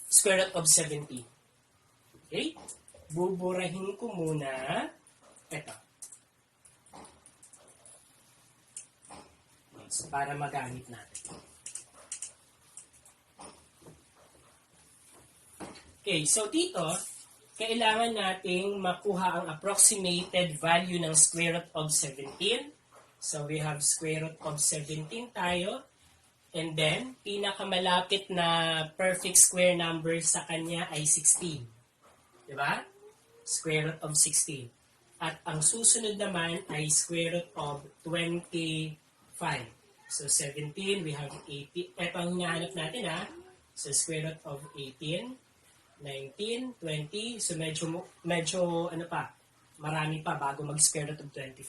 square root of 17. Okay? Buburahin ko muna ito. Para magamit natin. Okay, so dito, kailangan nating makuha ang approximated value ng square root of 17. So we have square root of 17 tayo. And then, pinakamalapit na perfect square number sa kanya ay 16. Diba? Square root of 16. At ang susunod naman ay square root of 25. So 17, we have 80. Ito ang hinahanap natin So square root of 18, 19, 20. So medyo ano pa, marami pa bago mag square root of 25.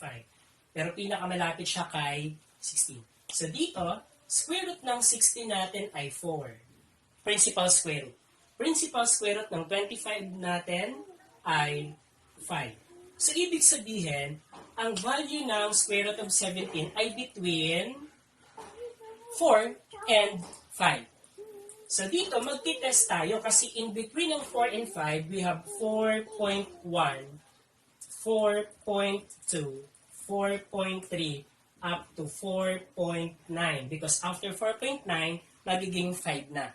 Pero pinakamalapit siya kay 16. So dito, square root ng 16 natin ay 4. Principal square root. Principal square root ng 25 natin ay 5. So ibig sabihin, ang value ng square root of 17 ay between 4 and 5. So dito, magti-test tayo kasi in between ng 4 and 5, we have 4.1, 4.2, 4.3 up to 4.9 because after 4.9, magiging 5 na.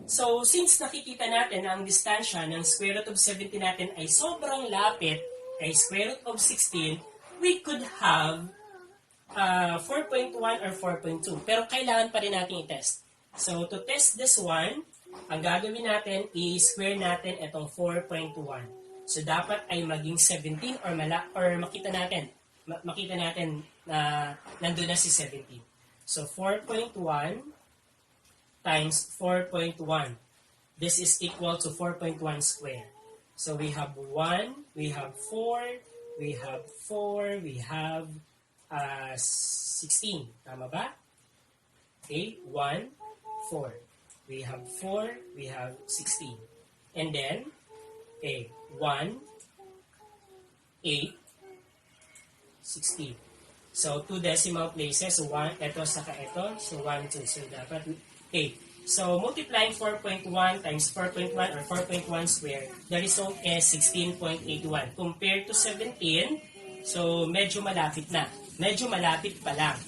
So, since nakikita natin na ang distansya ng square root of 17 natin ay sobrang lapit kay square root of 16, we could have 4.1 or 4.2. Pero kailangan pa rin natin i-test. So, to test this one, ang gagawin natin, i-square natin itong 4.1. So, dapat ay maging 17 or makita natin na nandun na si 17. So, 4.1 times 4.1. This is equal to 4.1 squared. So, we have 1, we have 4, we have 4, we have 16. Tama ba? Okay, 1, 4. We have 4, we have 16. And then, okay, 1, 8, 16. So, 2 decimal places. So, 1, ito, saka ito. So, 1, 2. So, dapat 8. So, multiplying 4.1 times 4.1 or 4.1 squared, the result is 16.81. Compared to 17, so, medyo malapit na. Medyo malapit pa lang.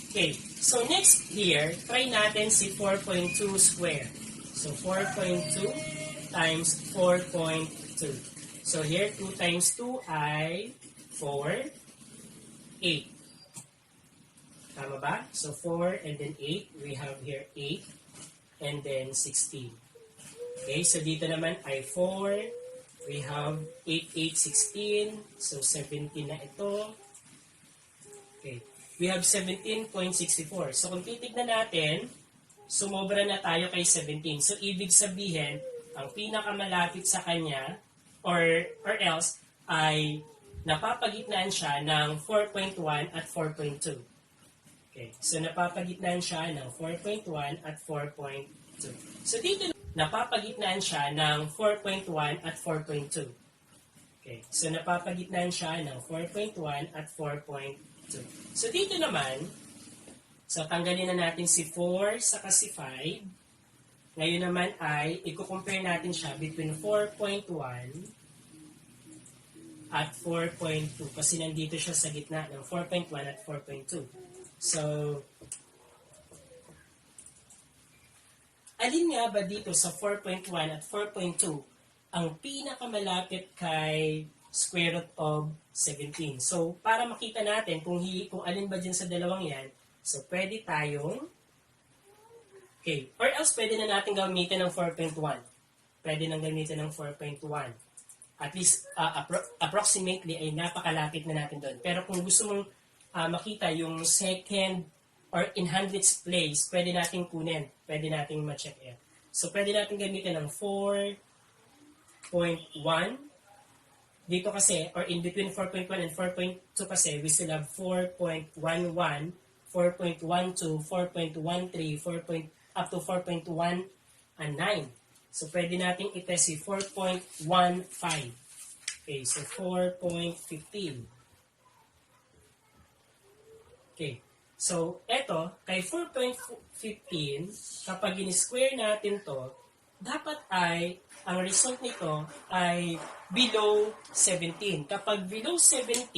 Okay. So, next here, try natin si 4.2 squared. So, 4.2 times 4.2. So, here, 2 times 2 ay 4. 8. Tama ba? So 4 and then 8. We have here 8 and then 16. Okay, so dito naman ay 4. We have 8, 8, 16. So 17 na ito. Okay. We have 17.64. So kung titignan natin, sumobra na tayo kay 17. So ibig sabihin, ang pinakamalapit sa kanya or else ay napapagitnaan siya ng 4.1 at 4.2. Okay, so napapagitnaan siya ng 4.1 at 4.2. So dito, napapagitnaan siya ng 4.1 at 4.2. Okay, so napapagitnaan siya ng 4.1 at 4.2. So dito naman, so tanggalin na natin si 4 saka si 5. Ngayon naman ay, i-compare natin siya between 4.1 at 4.2 kasi nandito siya sa gitna ng 4.1 at 4.2. So, alin nga ba dito sa 4.1 at 4.2 ang pinakamalapit kay square root of 17? So, para makita natin kung alin ba dyan sa dalawang yan, so pwede tayong, okay, or else pwede na natin gamitin ng 4.1. Pwede nang gamitin ng 4.1. At least approximately ay napakalapit na natin doon. Pero kung gusto mong makita yung second or in hundredths place, pwede nating kunin. Pwede nating ma-check yan. So, pwede natin gamitin ng 4.1. Dito kasi, or in between 4.1 and 4.2 kasi, we still have 4.11, 4.12, 4.13, up to 4.19. So, pwede nating itest si 4.15. Okay, so 4.15. Okay. So, eto, kay 4.15, kapag in-square natin to, dapat ay, ang result nito ay below 17. Kapag below 17,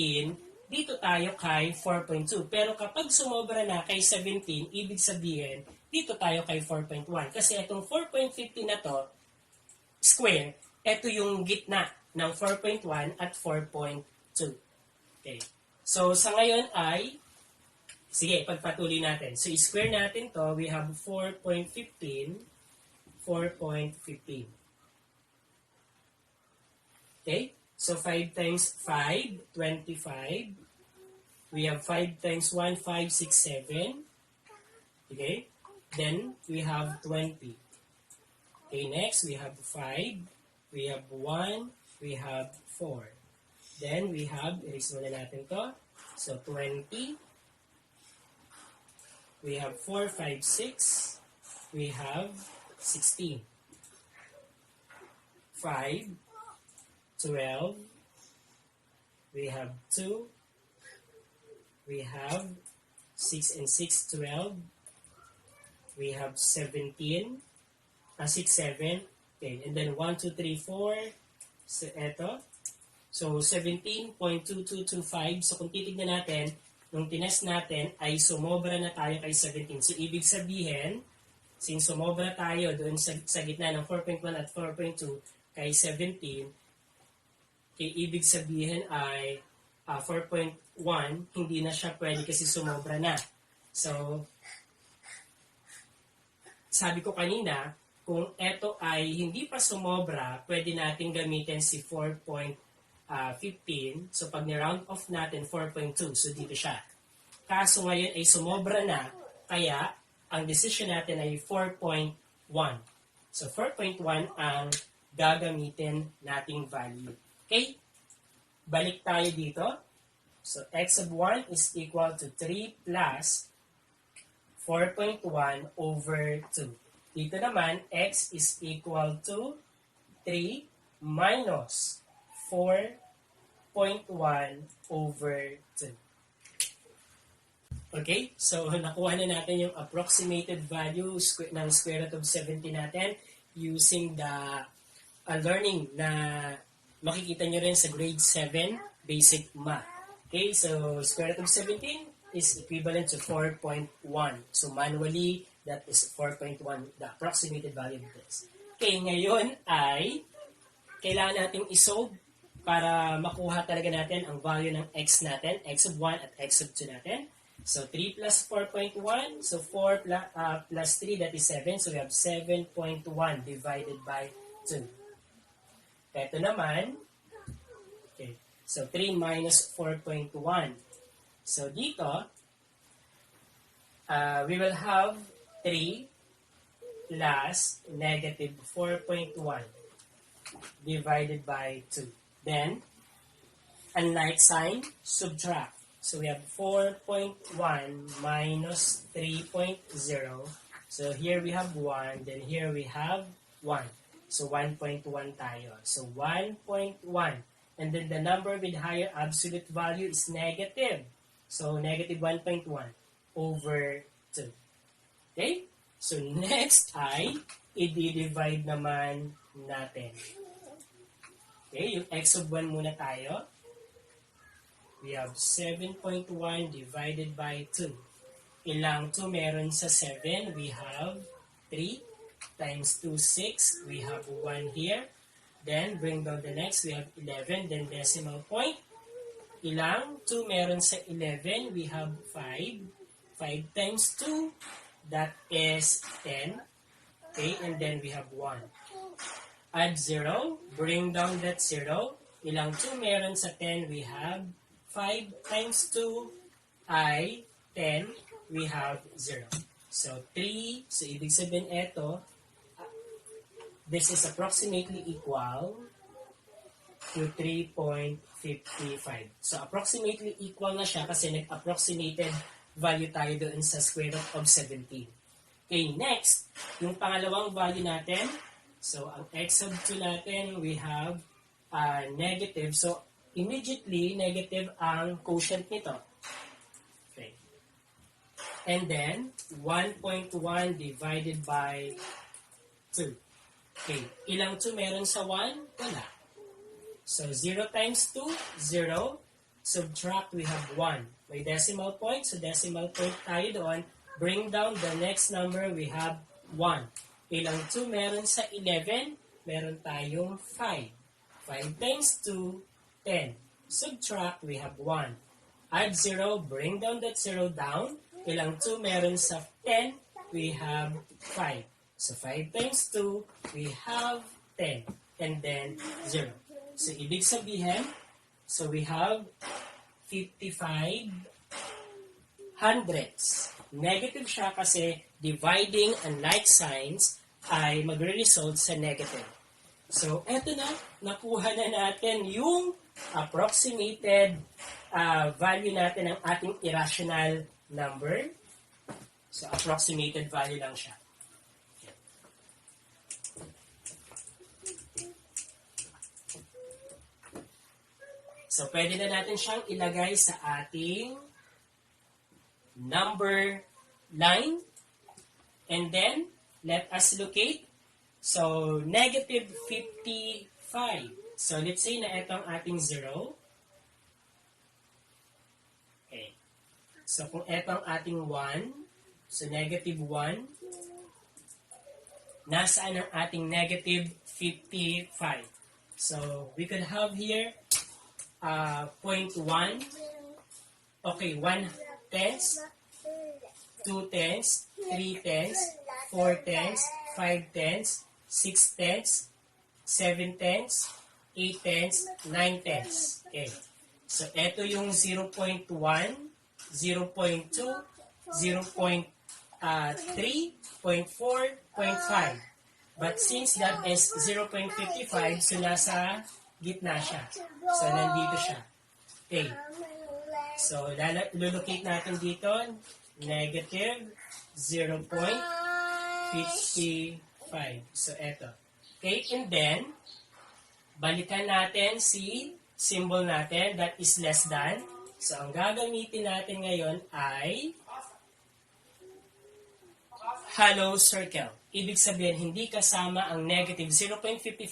dito tayo kay 4.2. Pero kapag sumobra na kay 17, ibig sabihin, dito tayo kay 4.1. Kasi itong 4.15 na to, square, ito yung gitna ng 4.1 at 4.2. Okay. So, sa ngayon ay, sige, pagpatuloy natin. So, square natin to, we have 4.15. Okay? So, 5 times 5, 25. We have 5 times 1, 5, 6, 7. Okay? Then, we have 20. Okay, next, we have 5. We have 1. We have 4. Then, we have, erase muna natin to. So, 20. We have 4, 5, 6. We have 16. 5, 12. We have 2. We have 6 and 6, 12. We have 17. 6, 7. Okay, and then 1, 2, 3, 4. So, eto. So, 17.2225. So, kung titignan natin, nung tinest natin, ay sumobra na tayo kay 17. So, ibig sabihin, since sumobra tayo doon sa gitna ng 4.1 at 4.2 kay 17, kay ibig sabihin ay 4.1, hindi na siya pwede kasi sumobra na. So, sabi ko kanina, kung ito ay hindi pa sumobra, pwede natin gamitin si 4.15. So, pag ni-round off natin, 4.2. So, dito siya. Kaso ngayon ay sumobra na, kaya ang decision natin ay 4.1. So, 4.1 ang gagamitin nating value. Okay? Balik tayo dito. So, x of 1 is equal to 3 plus 4.1 over 2. Dito naman, x is equal to 3 minus 4.1 over 2. Okay? So, nakuha na natin yung approximated value ng square root of 70 natin using the learning na makikita nyo rin sa grade 7 basic math. Okay? So, square root of 17 is equivalent to 4.1. So, manually, that is 4.1, the approximated value of this. Okay, ngayon ay kailangan natin isolve para makuha talaga natin ang value ng x natin, x of 1 at x of 2 natin. So, 3 plus 4.1, so 4 plus 3, that is 7. So, we have 7.1 divided by 2. Ito naman, okay, so 3 minus 4.1. So, dito, we will have 3 plus negative 4.1 divided by 2. Then, unlike sign, subtract. So, we have 4.1 minus 3.0. So, here we have 1. Then, here we have 1. So, 1.1 tayo. So, 1.1. And then, the number with higher absolute value is negative. So, negative 1.1 over 2. Okay? So, next ay, i-divide naman natin. Okay? Yung x of 1 muna tayo. We have 7.1 divided by 2. Ilang 2 meron sa 7? We have 3 times 2, 6. We have 1 here. Then, bring down the next. We have 11. Then, decimal point. Ilang 2 meron sa 11? We have 5. 5 times 2, that is 10. Okay, and then we have 1. Add 0. Bring down that 0. Ilang 2 meron sa 10? We have 5 times 2 ay 10, we have 0. So, 3, so ibig sabihin ito, this is approximately equal to 3.55. So, approximately equal na siya kasi nag-approximated value tayo doon sa square root of 17. Okay, next, yung pangalawang value natin, so ang x of 2 natin, we have negative. So, immediately, negative ang quotient nito. Okay. And then, 1.1 divided by 2. Okay. Ilang 2 meron sa 1? Wala. So, 0 times 2, 0. Subtract, we have 1. May decimal point, so decimal point tayo doon. Bring down the next number, we have 1. Ilang 2 meron sa 11? Meron tayong 5. 5 times 2, 10. Subtract, we have 1. Add 0, bring down that 0 down. Ilang 2 meron sa 10? We have 5. So 5 times 2, we have 10. And then 0. So ibig sabihin, so we have 55 hundredths. Negative siya kasi dividing and like signs ay magre-result sa negative. So, eto na. Nakuha na natin yung approximated value natin ng ating irrational number. So, approximated value lang siya. So, pwede na natin siyang ilagay sa ating number line. And then, let us locate. So, negative 55. So, let's say na ito ang ating 0. Okay. So, kung ito ang ating 1, so negative 1, nasaan ang ating negative 55? So, we could have here 0.1, okay, 1 tenths, 2 tenths, 3 tenths, 4 tenths, 5 tenths, 6 tenths, 7 tenths, 8 tenths, 9 tenths. Okay. So, ito yung 0.1, 0.2, 0.3, 0.4, 0.5. But since that is 0.55, so nasa gitna siya. So, nandito siya. Okay. So, lulocate natin dito, negative 0.55. So, eto. Okay, and then, balikan natin si symbol natin, that is less than. So, ang gagamitin natin ngayon ay hollow circle. Ibig sabihin, hindi kasama ang negative 0.55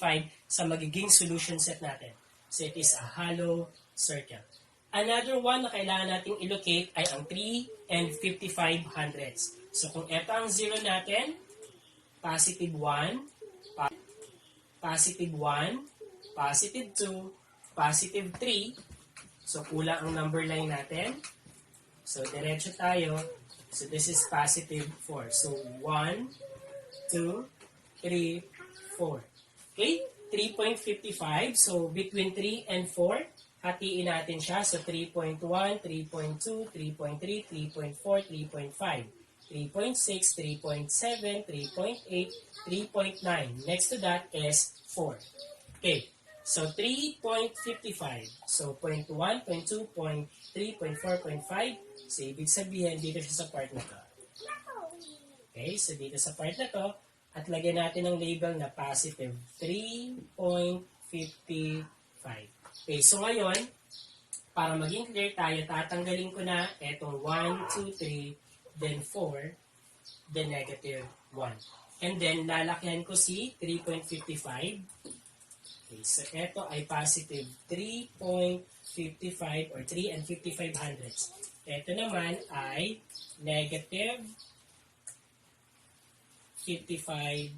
sa magiging solution set natin. So, it is a hollow circle. Another one na kailangan nating ilocate ay ang 3 and 55 hundredths. So, kung ito ang 0 natin, positive 1, positive 1, positive 2, positive 3. So, kulang ang number line natin. So, diretso tayo. So, this is positive 4. So, 1, 2, 3, 4. Okay? 3.55. So, between 3 and 4, hatiin natin siya. So, 3.1, 3.2, 3.3, 3.4, 3.5, 3.6, 3.7, 3.8, 3.9. Next to that is 4. Okay. So, 3.55. So, 0.1, 0.2, 0.3, 0.4, 0.5. So, ibig sabihin, dito siya sa part na to. Okay, so dito sa part na to, at lagyan natin ng label na positive 3.55. Okay, so ngayon, para maging clear tayo, tatanggalin ko na itong 1, 2, 3, then 4, then negative 1. And then, lalakyan ko si 3.55. Okay, so ito ay positive 3.55 or 3 and 55 hundredths. Ito naman ay negative 55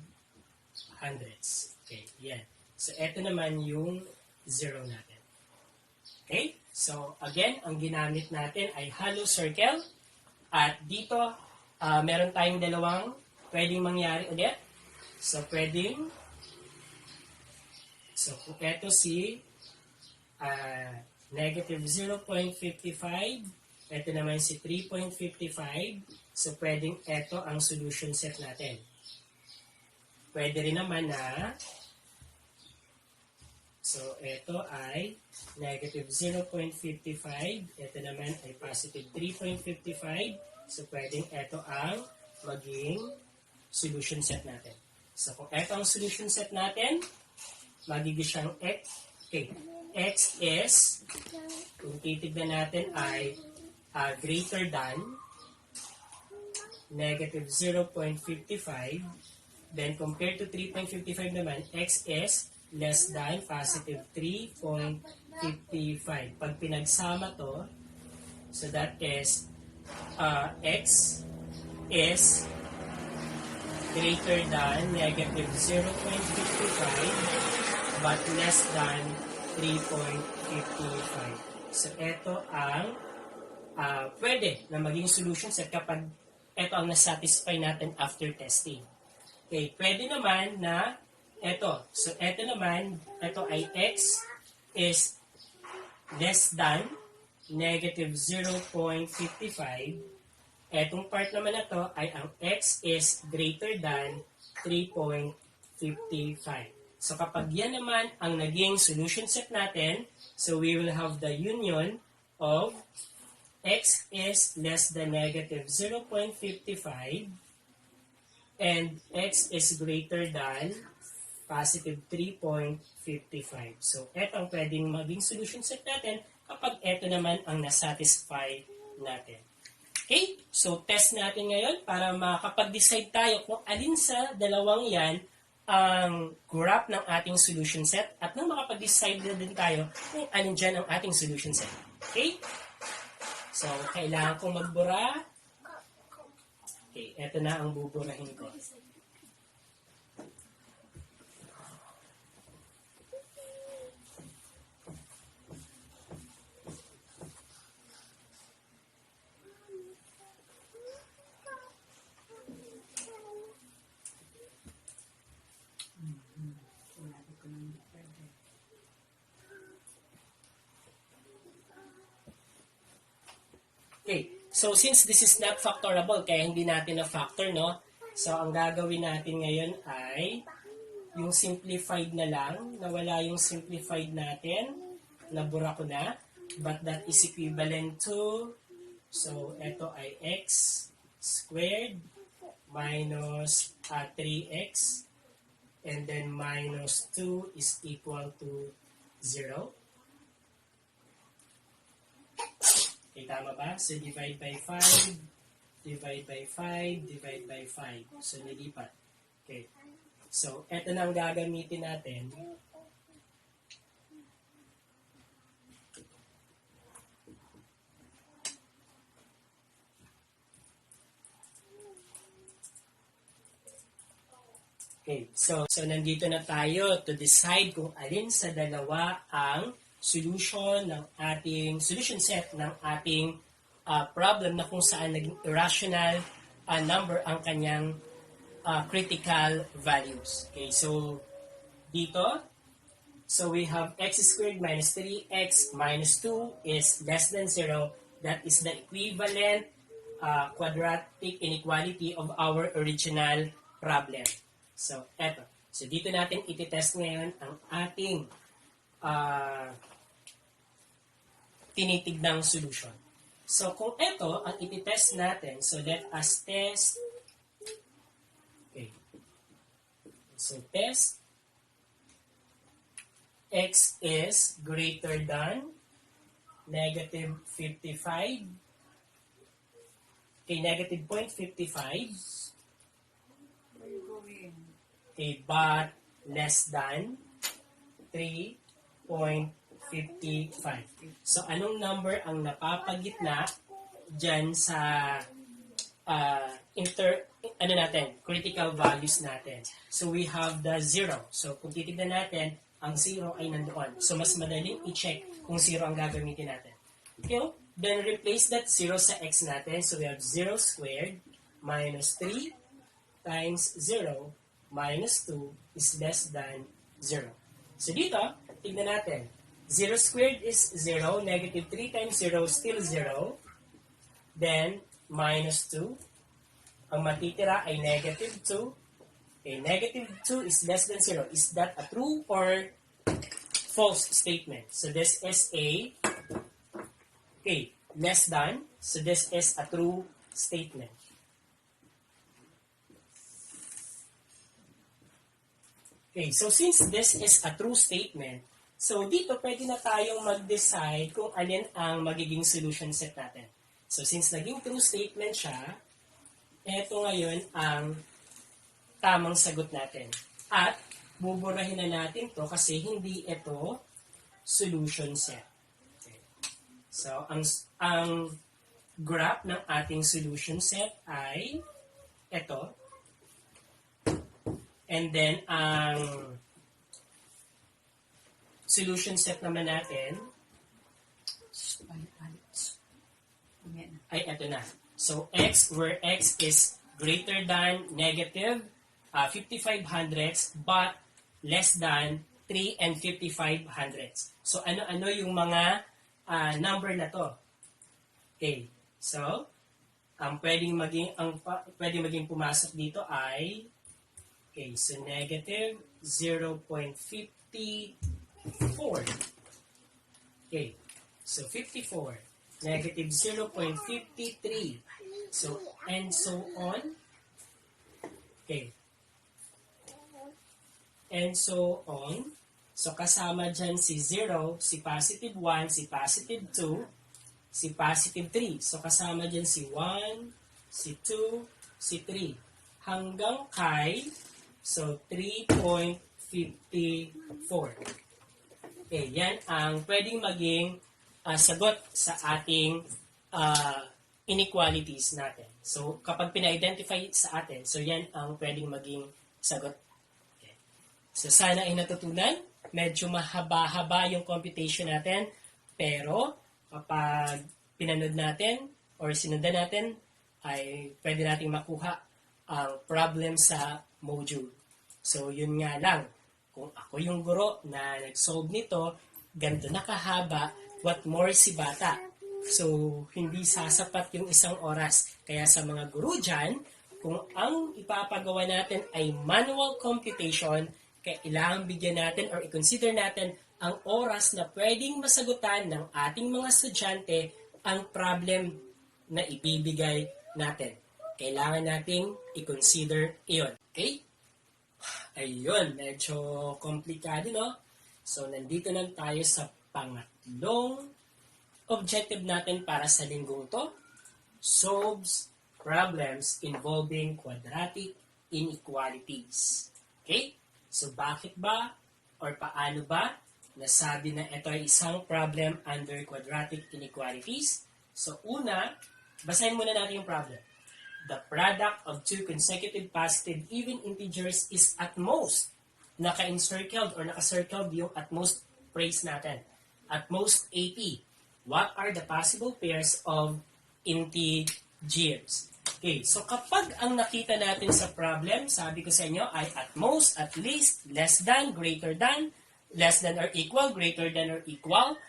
hundredths. Okay, yan. So, ito naman yung 0 natin. Okay? So, again, ang ginamit natin ay hollow circle. At dito, meron tayong dalawang pwedeng mangyari ulit. So, kung ito si negative 0.55, ito naman si 3.55, so pwedeng ito ang solution set natin. Pwede rin naman na, so ito ay negative 0.55, ito naman ay positive 3.55, so pwedeng ito ang maging solution set natin. So kung ito ang solution set natin, magiging siyang Okay, x is, kung titignan natin ay greater than negative 0.55, then compared to 3.55 naman, x is less than positive 3.55. Pag pinagsama to, so that is x is greater than negative 0.55 but less than 3.55. So, ito ang pwede na maging solution set kapag ito ang nasatisfy natin after testing. Okay, pwede naman na ito. So, ito naman, ito ay x is less than negative 0.55. Etong part naman na to ay ang x is greater than 3.55. So, kapag yan naman ang naging solution set natin, so we will have the union of x is less than negative 0.55 and x is greater than positive 3.55. So, ito ang pwedeng maging solution set natin kapag ito naman ang nasatisfy natin. Okay? So, test natin ngayon para makapag-decide tayo kung alin sa dalawang yan ang graph ng ating solution set at nang makapag-decide na din tayo kung alin dyan ang ating solution set. Okay? So, kailangan kong magbura. Okay, eto na ang buburahin ko. Okay, so since this is not factorable, kaya hindi natin na-factor, no? So, ang gagawin natin ngayon ay yung simplified na lang, nawala yung simplified natin, nabura ko na, but that is equivalent to, so, ito ay x squared minus 3x, and then minus 2 is equal to 0. Okay, tama ba? So, divide by 5, divide by 5, divide by 5. So, nilipat. Okay. So, eto na ang gagamitin natin. Okay. So nandito na tayo to decide kung alin sa dalawa ang solution ng ating solution set ng ating problem na kung saan naging irrational number ang kanyang critical values. Okay, so dito, so we have x squared minus 3x minus 2 is less than 0. That is the equivalent quadratic inequality of our original problem. So, eto. So, dito natin iti-test ngayon ang ating tinitignang solution. So, kung ito ang iti-test natin, so let us test. Okay. So, test x is greater than negative 55. Okay, negative 0.55. Okay, but less than 3.55. So, anong number ang napapagitna dyan sa critical values natin? So, we have the 0. So, kung titignan natin, ang 0 ay nandoon. So, mas madaling i-check kung 0 ang gagamitin natin. Okay, then replace that 0 sa x natin. So, we have 0 squared minus 3 times 0 minus 2 is less than 0. So, dito, tignan natin. 0 squared is 0. Negative 3 times 0 still 0. Then, minus 2. Ang matitira ay negative 2. Okay, negative 2 is less than 0. Is that a true or false statement? So, this is a, okay, less than. So, this is a true statement. Okay, so since this is a true statement, So, dito pwede na tayong mag-decide kung alin ang magiging solution set natin. So, since naging true statement siya, eto ngayon ang tamang sagot natin. At, buburahin na natin to kasi hindi ito solution set. Okay. So, ang graph ng ating solution set ay ito. And then, ang solution set naman natin ay ito na. So, x, where x is greater than negative 55 hundredths but less than 3 and 55 hundredths. So, ano-ano yung mga number na to? Okay. So, ang pwedeng maging pumasok dito ay okay, so negative 0.54. Okay. So 54, negative 0.53. So and so on. Okay. And so on. So kasama dyan si 0, si positive 1, si positive 2, si positive 3. So kasama dyan si 1, si 2, si 3. Hanggang kay, so 3.54. Okay, yan ang pwedeng maging sagot sa ating inequalities natin. So kapag pina-identify sa atin, so yan ang pwedeng maging sagot. Okay. So sana ay natutunan. Medyo mahaba-haba yung computation natin, pero kapag pinanood natin or sinundan natin, ay pwede nating makuha ang problem sa module. So, yun nga lang. Kung ako yung guro na nag-solve nito, ganito na kahaba, what more si bata. So, hindi sasapat yung isang oras. Kaya sa mga guro dyan, kung ang ipapagawa natin ay manual computation, kailangan bigyan natin or i-consider natin ang oras na pwedeng masagutan ng ating mga estudyante ang problem na ibibigay natin. Kailangan nating i-consider iyon. Okay? Ayun, medyo komplikado, no? So, nandito na tayo sa pangatlong objective natin para sa linggong to. Solves problems involving quadratic inequalities. Okay? So, bakit ba or paano ba nasabi na ito ay isang problem under quadratic inequalities? So, una, basahin muna natin yung problem. The product of two consecutive positive even integers is at most naka-encircled or naka-circled yung at most phrase natin. At most 80. What are the possible pairs of integers? Okay, so kapag ang nakita natin sa problem, sabi ko sa inyo ay at most, at least, less than, greater than, less than or equal, greater than or equal,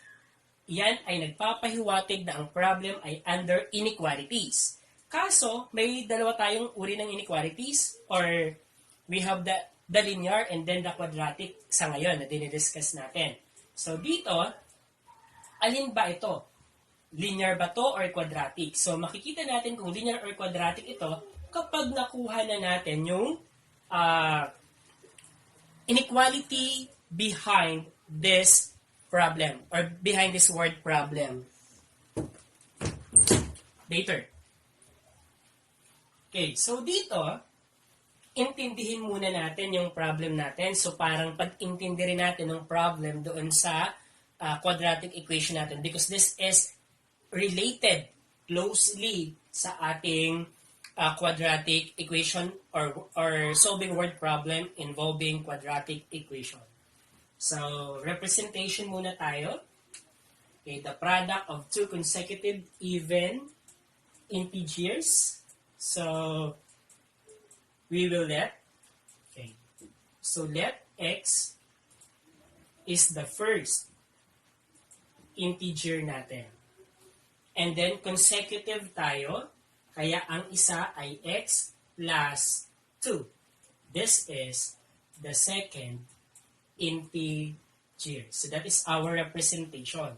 yan ay nagpapahiwatig na ang problem ay under inequalities. Kaso, may dalawa tayong uri ng inequalities or we have the linear and then the quadratic sa ngayon na dinidiscuss natin. So dito, alin ba ito? Linear ba to or quadratic? So makikita natin kung linear or quadratic ito kapag nakuha na natin yung inequality behind this problem or behind this word problem. Later. Okay, so dito, intindihin muna natin yung problem natin. So parang pag-intindi rin natin yung problem doon sa quadratic equation natin because this is related closely sa ating quadratic equation or solving word problem involving quadratic equation. So, representation muna tayo. Okay, the product of two consecutive even integers. So, we will let x is the first integer natin. And then, consecutive tayo, kaya ang isa ay x plus 2. This is the second integer. So, that is our representation.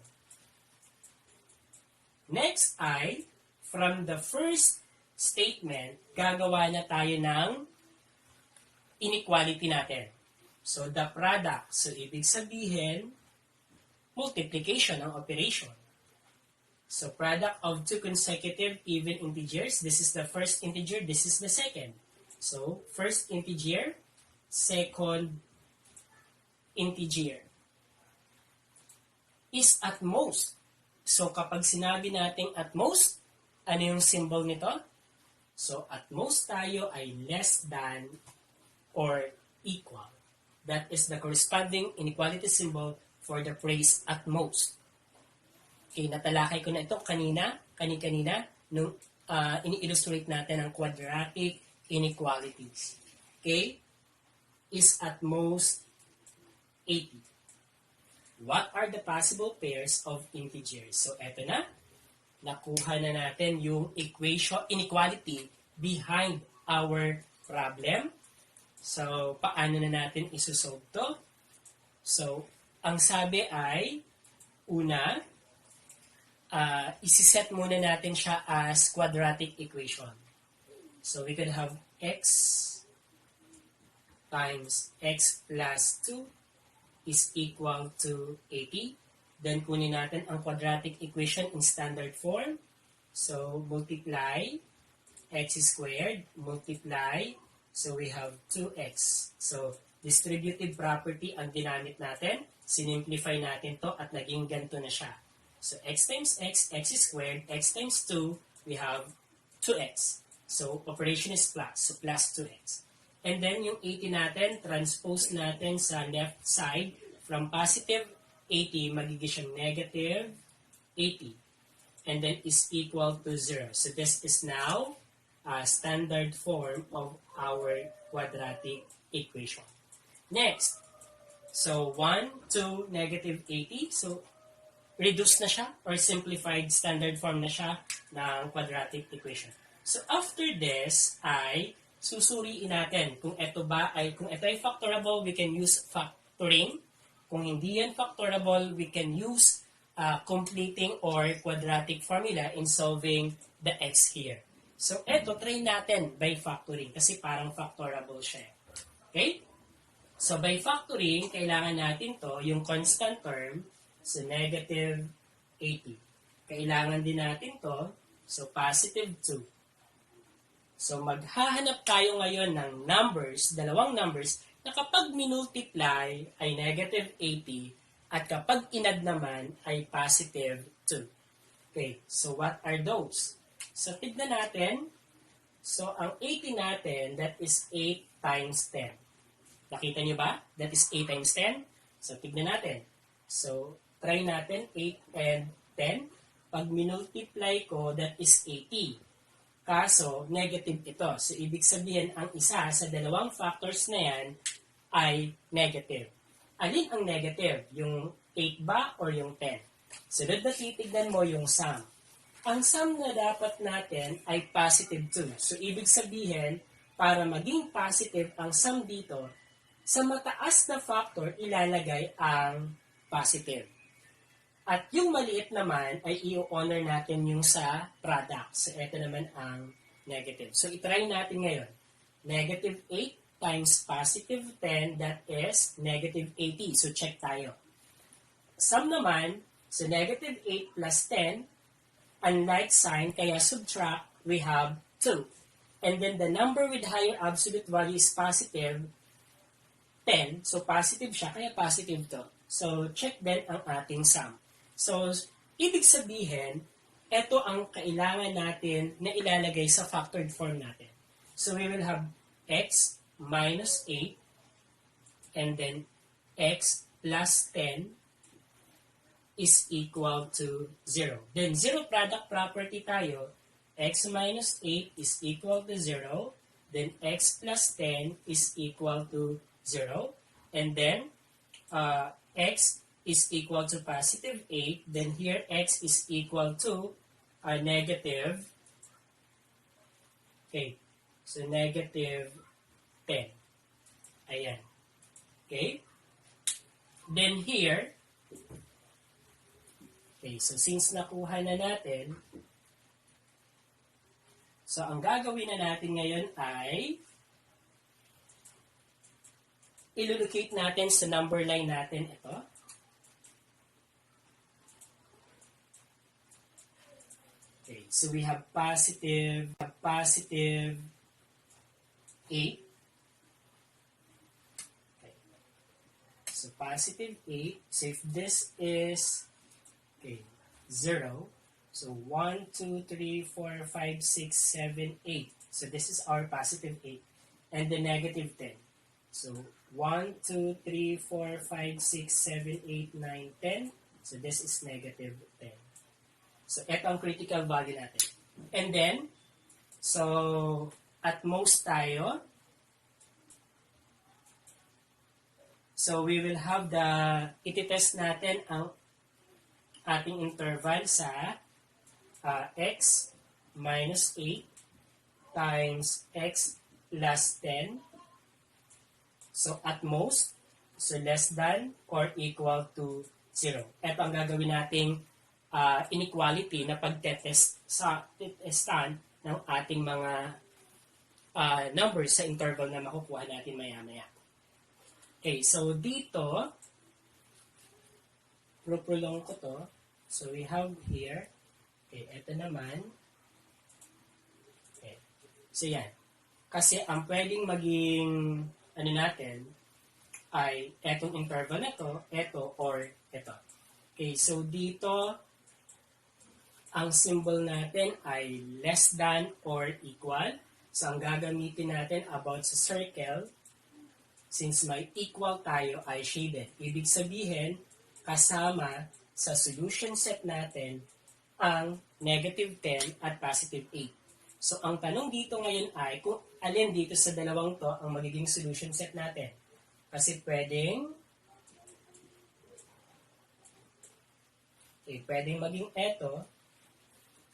Next ay, from the first statement, gagawa na tayo ng inequality natin. So, the product. So, ibig sabihin, multiplication ang operation. So, product of two consecutive even integers. This is the first integer, this is the second. So, first integer, second integer is at most. So, kapag sinabi natin at most, ano yung symbol nito? So, at most tayo ay less than or equal. That is the corresponding inequality symbol for the phrase at most. Okay, natalakay ko na ito kanina nung ini-illustrate natin ang quadratic inequalities. Okay? Is at most 80. What are the possible pairs of integers? So, eto na. Nakuha na natin yung inequality behind our problem. So, paano na natin isosolve to? So, ang sabi ay, una, isiset muna natin siya as quadratic equation. So, we could have x times x plus 2 is equal to 80. Then, kunin natin ang quadratic equation in standard form. So, multiply x squared, multiply, so we have 2x. So, distributive property ang ginamit natin. Sinimplify natin to at naging ganito na siya. So, x times x, x squared, x times 2, we have 2x. So, operation is plus. So, plus 2x. And then, yung 80 natin, transpose natin sa left side. From positive 80, magiging siyang negative 80. And then, is equal to 0. So, this is now a standard form of our quadratic equation. Next. So, 1 to negative 80. So, reduced na siya or simplified standard form na siya ng quadratic equation. So, after this ay susuriin natin kung ito ay factorable, we can use factoring. Kung hindi yan factorable, we can use completing or quadratic formula in solving the x here. So, ito, try natin by factoring kasi parang factorable siya. Okay? So, by factoring, kailangan natin to, yung constant term, so negative 80. Kailangan din natin to, so positive 2. So, maghahanap tayo ngayon ng numbers, dalawang numbers, na kapag minultiply ay negative 80 at kapag inad naman ay positive 2. Okay, so what are those? So, tignan natin. So, ang 80 natin, that is 8 times 10. Nakita nyo ba? That is 8 times 10. So, tignan natin. So, try natin 8 and 10. Pag minultiply ko, that is 80. Kaso, negative ito. So, ibig sabihin, ang isa sa dalawang factors na yan ay negative. Alin ang negative? Yung 8 ba or yung 10? So, doon na titignan mo yung sum. Ang sum na dapat natin ay positive 2. So, ibig sabihin, para maging positive ang sum dito, sa mataas na factor, ilalagay ang positive. At yung maliit naman ay i-honor natin yung sa product. So, ito naman ang negative. So, itry natin ngayon. Negative 8 times positive 10, that is negative 80. So, check tayo. Sum naman, so negative 8 plus 10, unlike sign, kaya subtract, we have 2. And then the number with higher absolute value is positive 10. So, positive siya, kaya positive to. So, check din ang ating sum. So, ibig sabihin, ito ang kailangan natin na ilalagay sa factored form natin. So, we will have x minus 8 and then x plus 10 is equal to 0. Then, zero product property tayo. X minus 8 is equal to 0. Then, x plus 10 is equal to 0. And then, x is equal to positive 8. Then here, x is equal to negative. Okay. So, negative 10. Ayan. Okay. Then here, okay, so since nakuha na natin, so ang gagawin na natin ngayon ay ilulocate natin sa number line natin ito. So we have positive 8. Okay. So positive 8. So if this is 0, so 1, 2, 3, 4, 5, 6, 7, 8. So this is our positive 8. And the negative 10. So 1, 2, 3, 4, 5, 6, 7, 8, 9, 10. So this is negative 10. So ito ang critical value natin. And then, so at most tayo, so we will have ititest natin ang ating interval sa x minus 8 times x plus 10. So at most, so less than or equal to 0. Ito ang gagawin nating inequality na pagtetestan ng ating mga numbers sa interval na makukuha natin maya-maya. Okay, so dito, prolong ko to. So we have here, ito naman. Okay. So yan. Kasi ang pwedeng maging, natin, ay etong interval na to, ito, or ito. Okay, so dito, ang symbol natin ay less than or equal. So ang gagamitin natin about sa circle, since may equal tayo, ay shaded. Ibig sabihin, kasama sa solution set natin ang negative 10 at positive 8. So ang tanong dito ngayon ay kung alin dito sa dalawang to ang magiging solution set natin. Kasi pwedeng maging eto,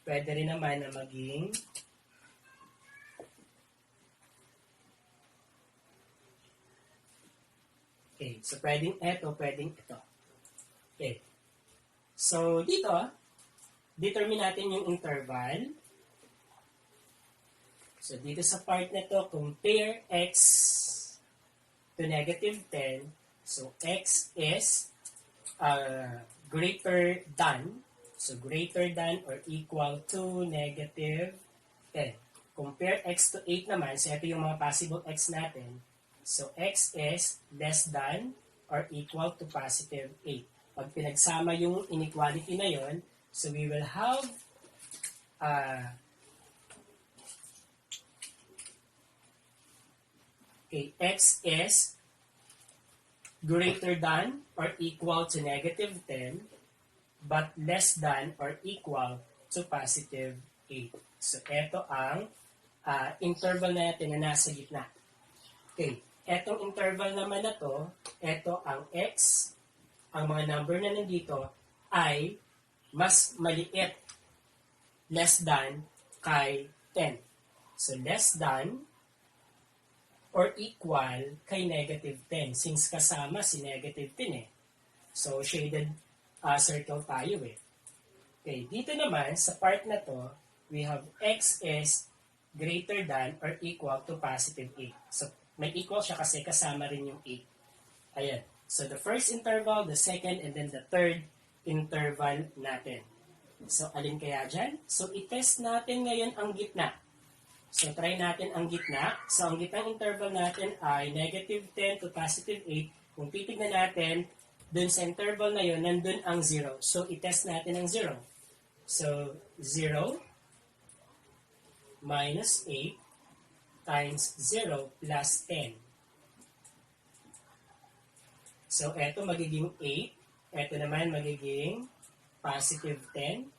pwede rin naman na maging so pwedeng eto, pwedeng ito. Okay. So dito, determine natin yung interval. So dito sa part na to, compare x to negative 10. So x is greater than, so greater than or equal to negative 10. Compare x to 8 naman, so ito yung mga possible x natin. So x is less than or equal to positive 8. Pag pinagsama yung inequality na yon, so we will have x is greater than or equal to negative 10 but less than or equal to positive 8. So ito ang interval natin na nasa gitna. Okay. Etong interval naman na to, ito ang x, ang mga number na nandito ay mas maliit, less than kay 10. So less than or equal kay negative 10 since kasama si negative 10 eh. So shaded circle tayo eh. Okay, dito naman sa part na to, we have x is greater than or equal to positive 8. So may equal siya kasi kasama rin yung 8. Ayan. So, the first interval, the second, and then the third interval natin. So, alin kaya dyan? So, i-test natin ngayon ang gitna. So, try natin ang gitna. So, ang gitnang interval natin ay negative 10 to positive 8. Kung titignan natin, dun sa interval na yun, nandun ang 0. So, i-test natin ang 0. So, 0 minus 8 times 0 plus 10. So, eto magiging 8. Eto naman magiging positive 10.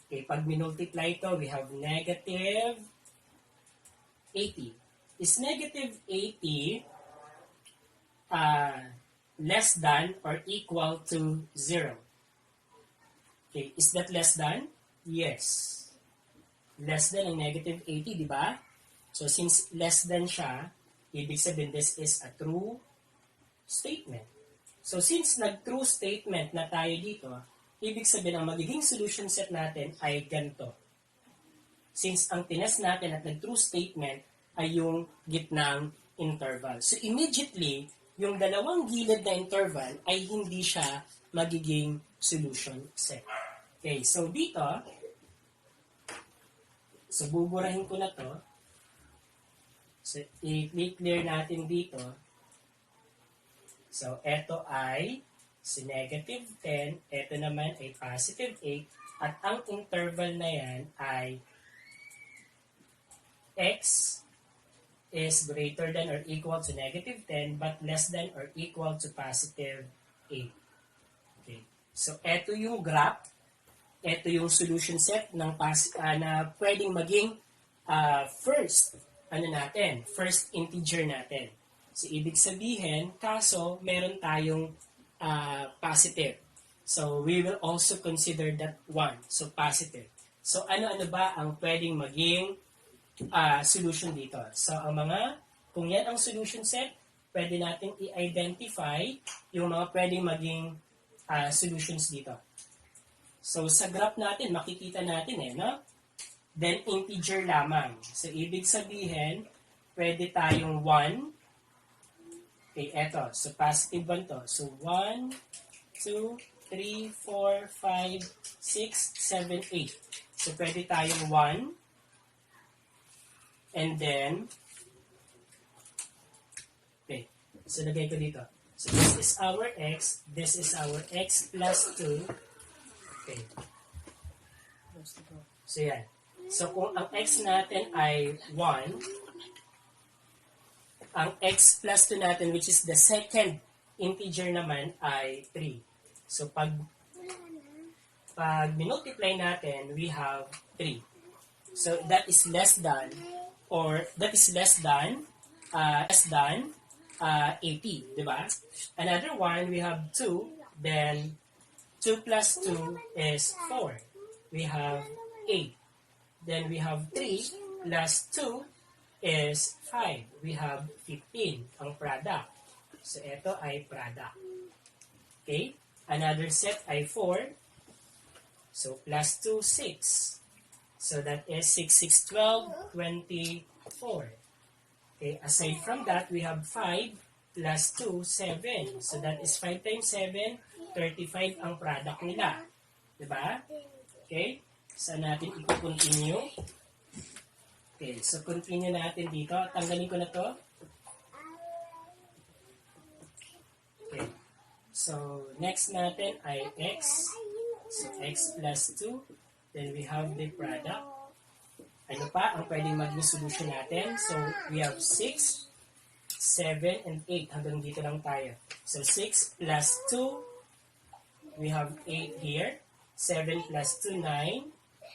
Okay, pag minultiply ito, we have negative 80. Is negative 80 less than or equal to 0? Okay, is that less than? Yes. Less than ang negative 80, di ba? So, since less than siya, ibig sabihin this is a true statement. So, since nag-true statement na tayo dito, ibig sabihin ang magiging solution set natin ay ganito. Since ang tinest natin at nag-true statement ay yung gitnang interval. So, immediately, yung dalawang gilid na interval ay hindi siya magiging solution set. Okay, so dito, So, buburahin ko na to. So, i-clear natin dito. So, ito ay si negative 10. Ito naman ay positive 8. At ang interval na yan ay x is greater than or equal to negative 10 but less than or equal to positive 8. Okay. So, ito yung graph. Ito yung solution set ng na pwedeng maging first integer natin. So, ibig sabihin, kaso meron tayong positive. So, we will also consider that 1. So, positive. So, ano-ano ba ang pwedeng maging solution dito? So, kung yan ang solution set, pwede natin i-identify yung mga pwedeng maging solutions dito. So, sa graph natin, makikita natin no? Then, integer lamang. So, ibig sabihin, pwede tayong 1. Okay, eto. So, positive 1 to. So, 1, 2, 3, 4, 5, 6, 7, 8. So, pwede tayong 1. And then, okay. So, lagay ko dito. So, this is our x. This is our x plus 2. Okay. So, yan. So, kung ang x natin ay 1, ang x plus 2 natin, which is the second integer naman, ay 3. So, pag minultiply natin, we have 3. So, that is less than, or that is less than 80, di ba? Another one, we have 2, then 2 plus 2 is 4. We have 8. Then we have 3 plus 2 is 5. We have 15, ang product. So, ito ay product. Okay? Another set ay 4. So, plus 2, 6. So, that is 6, 6, 12, 24. Okay? Aside from that, we have 5 plus 2, 7. So, that is 5 times 7, 35 ang product nila. Diba? Okay? Saan natin i-continue? Okay, so continue natin dito. Tanggalin ko na to. Okay. So, next natin ay x. So, x plus 2. Then we have the product. Ano pa ang pwedeng maging solution natin? So, we have 6, 7, and 8. Hanggang dito lang tayo. So, 6 plus 2. We have 8 here. 7 plus 2, 9.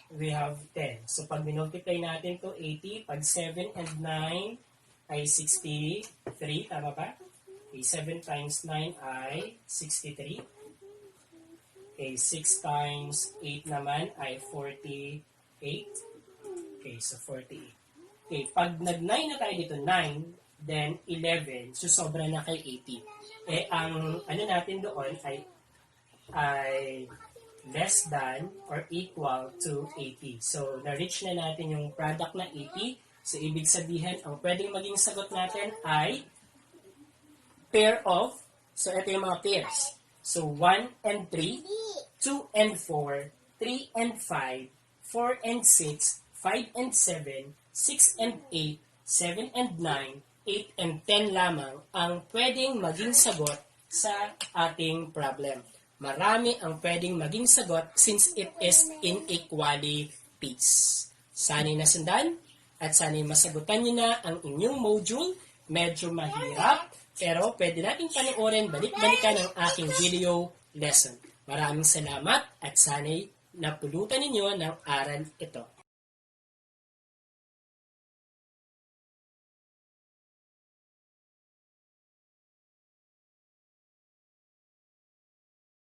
We have 10. So, pag minultiply natin to 80, pag 7 and 9 ay 63. Tama ba? Okay, 7 times 9 ay 63. Okay, 6 times 8 naman ay 48. Okay, so 48. Okay, pag nag-9 na tayo dito, 9, then 11, so sobra na kay 80. Eh, ang ano natin doon ay less than or equal to 80. So, na-reach na natin yung product na 80. So, ibig sabihin, ang pwedeng maging sagot natin ay pair of, so ito yung mga pairs. So, 1 and 3, 2 and 4, 3 and 5, 4 and 6, 5 and 7, 6 and 8, 7 and 9, 8 and 10 lamang ang pwedeng maging sagot sa ating problem. Marami ang pwedeng maging sagot since it is inequalities. Sana'y nasundan at sana'y masagutan nyo na ang inyong module. Medyo mahirap, pero pwede natin panoorin, balik-balikan ang aking video lesson. Maraming salamat at sana'y napulutan ninyo ng aral ito.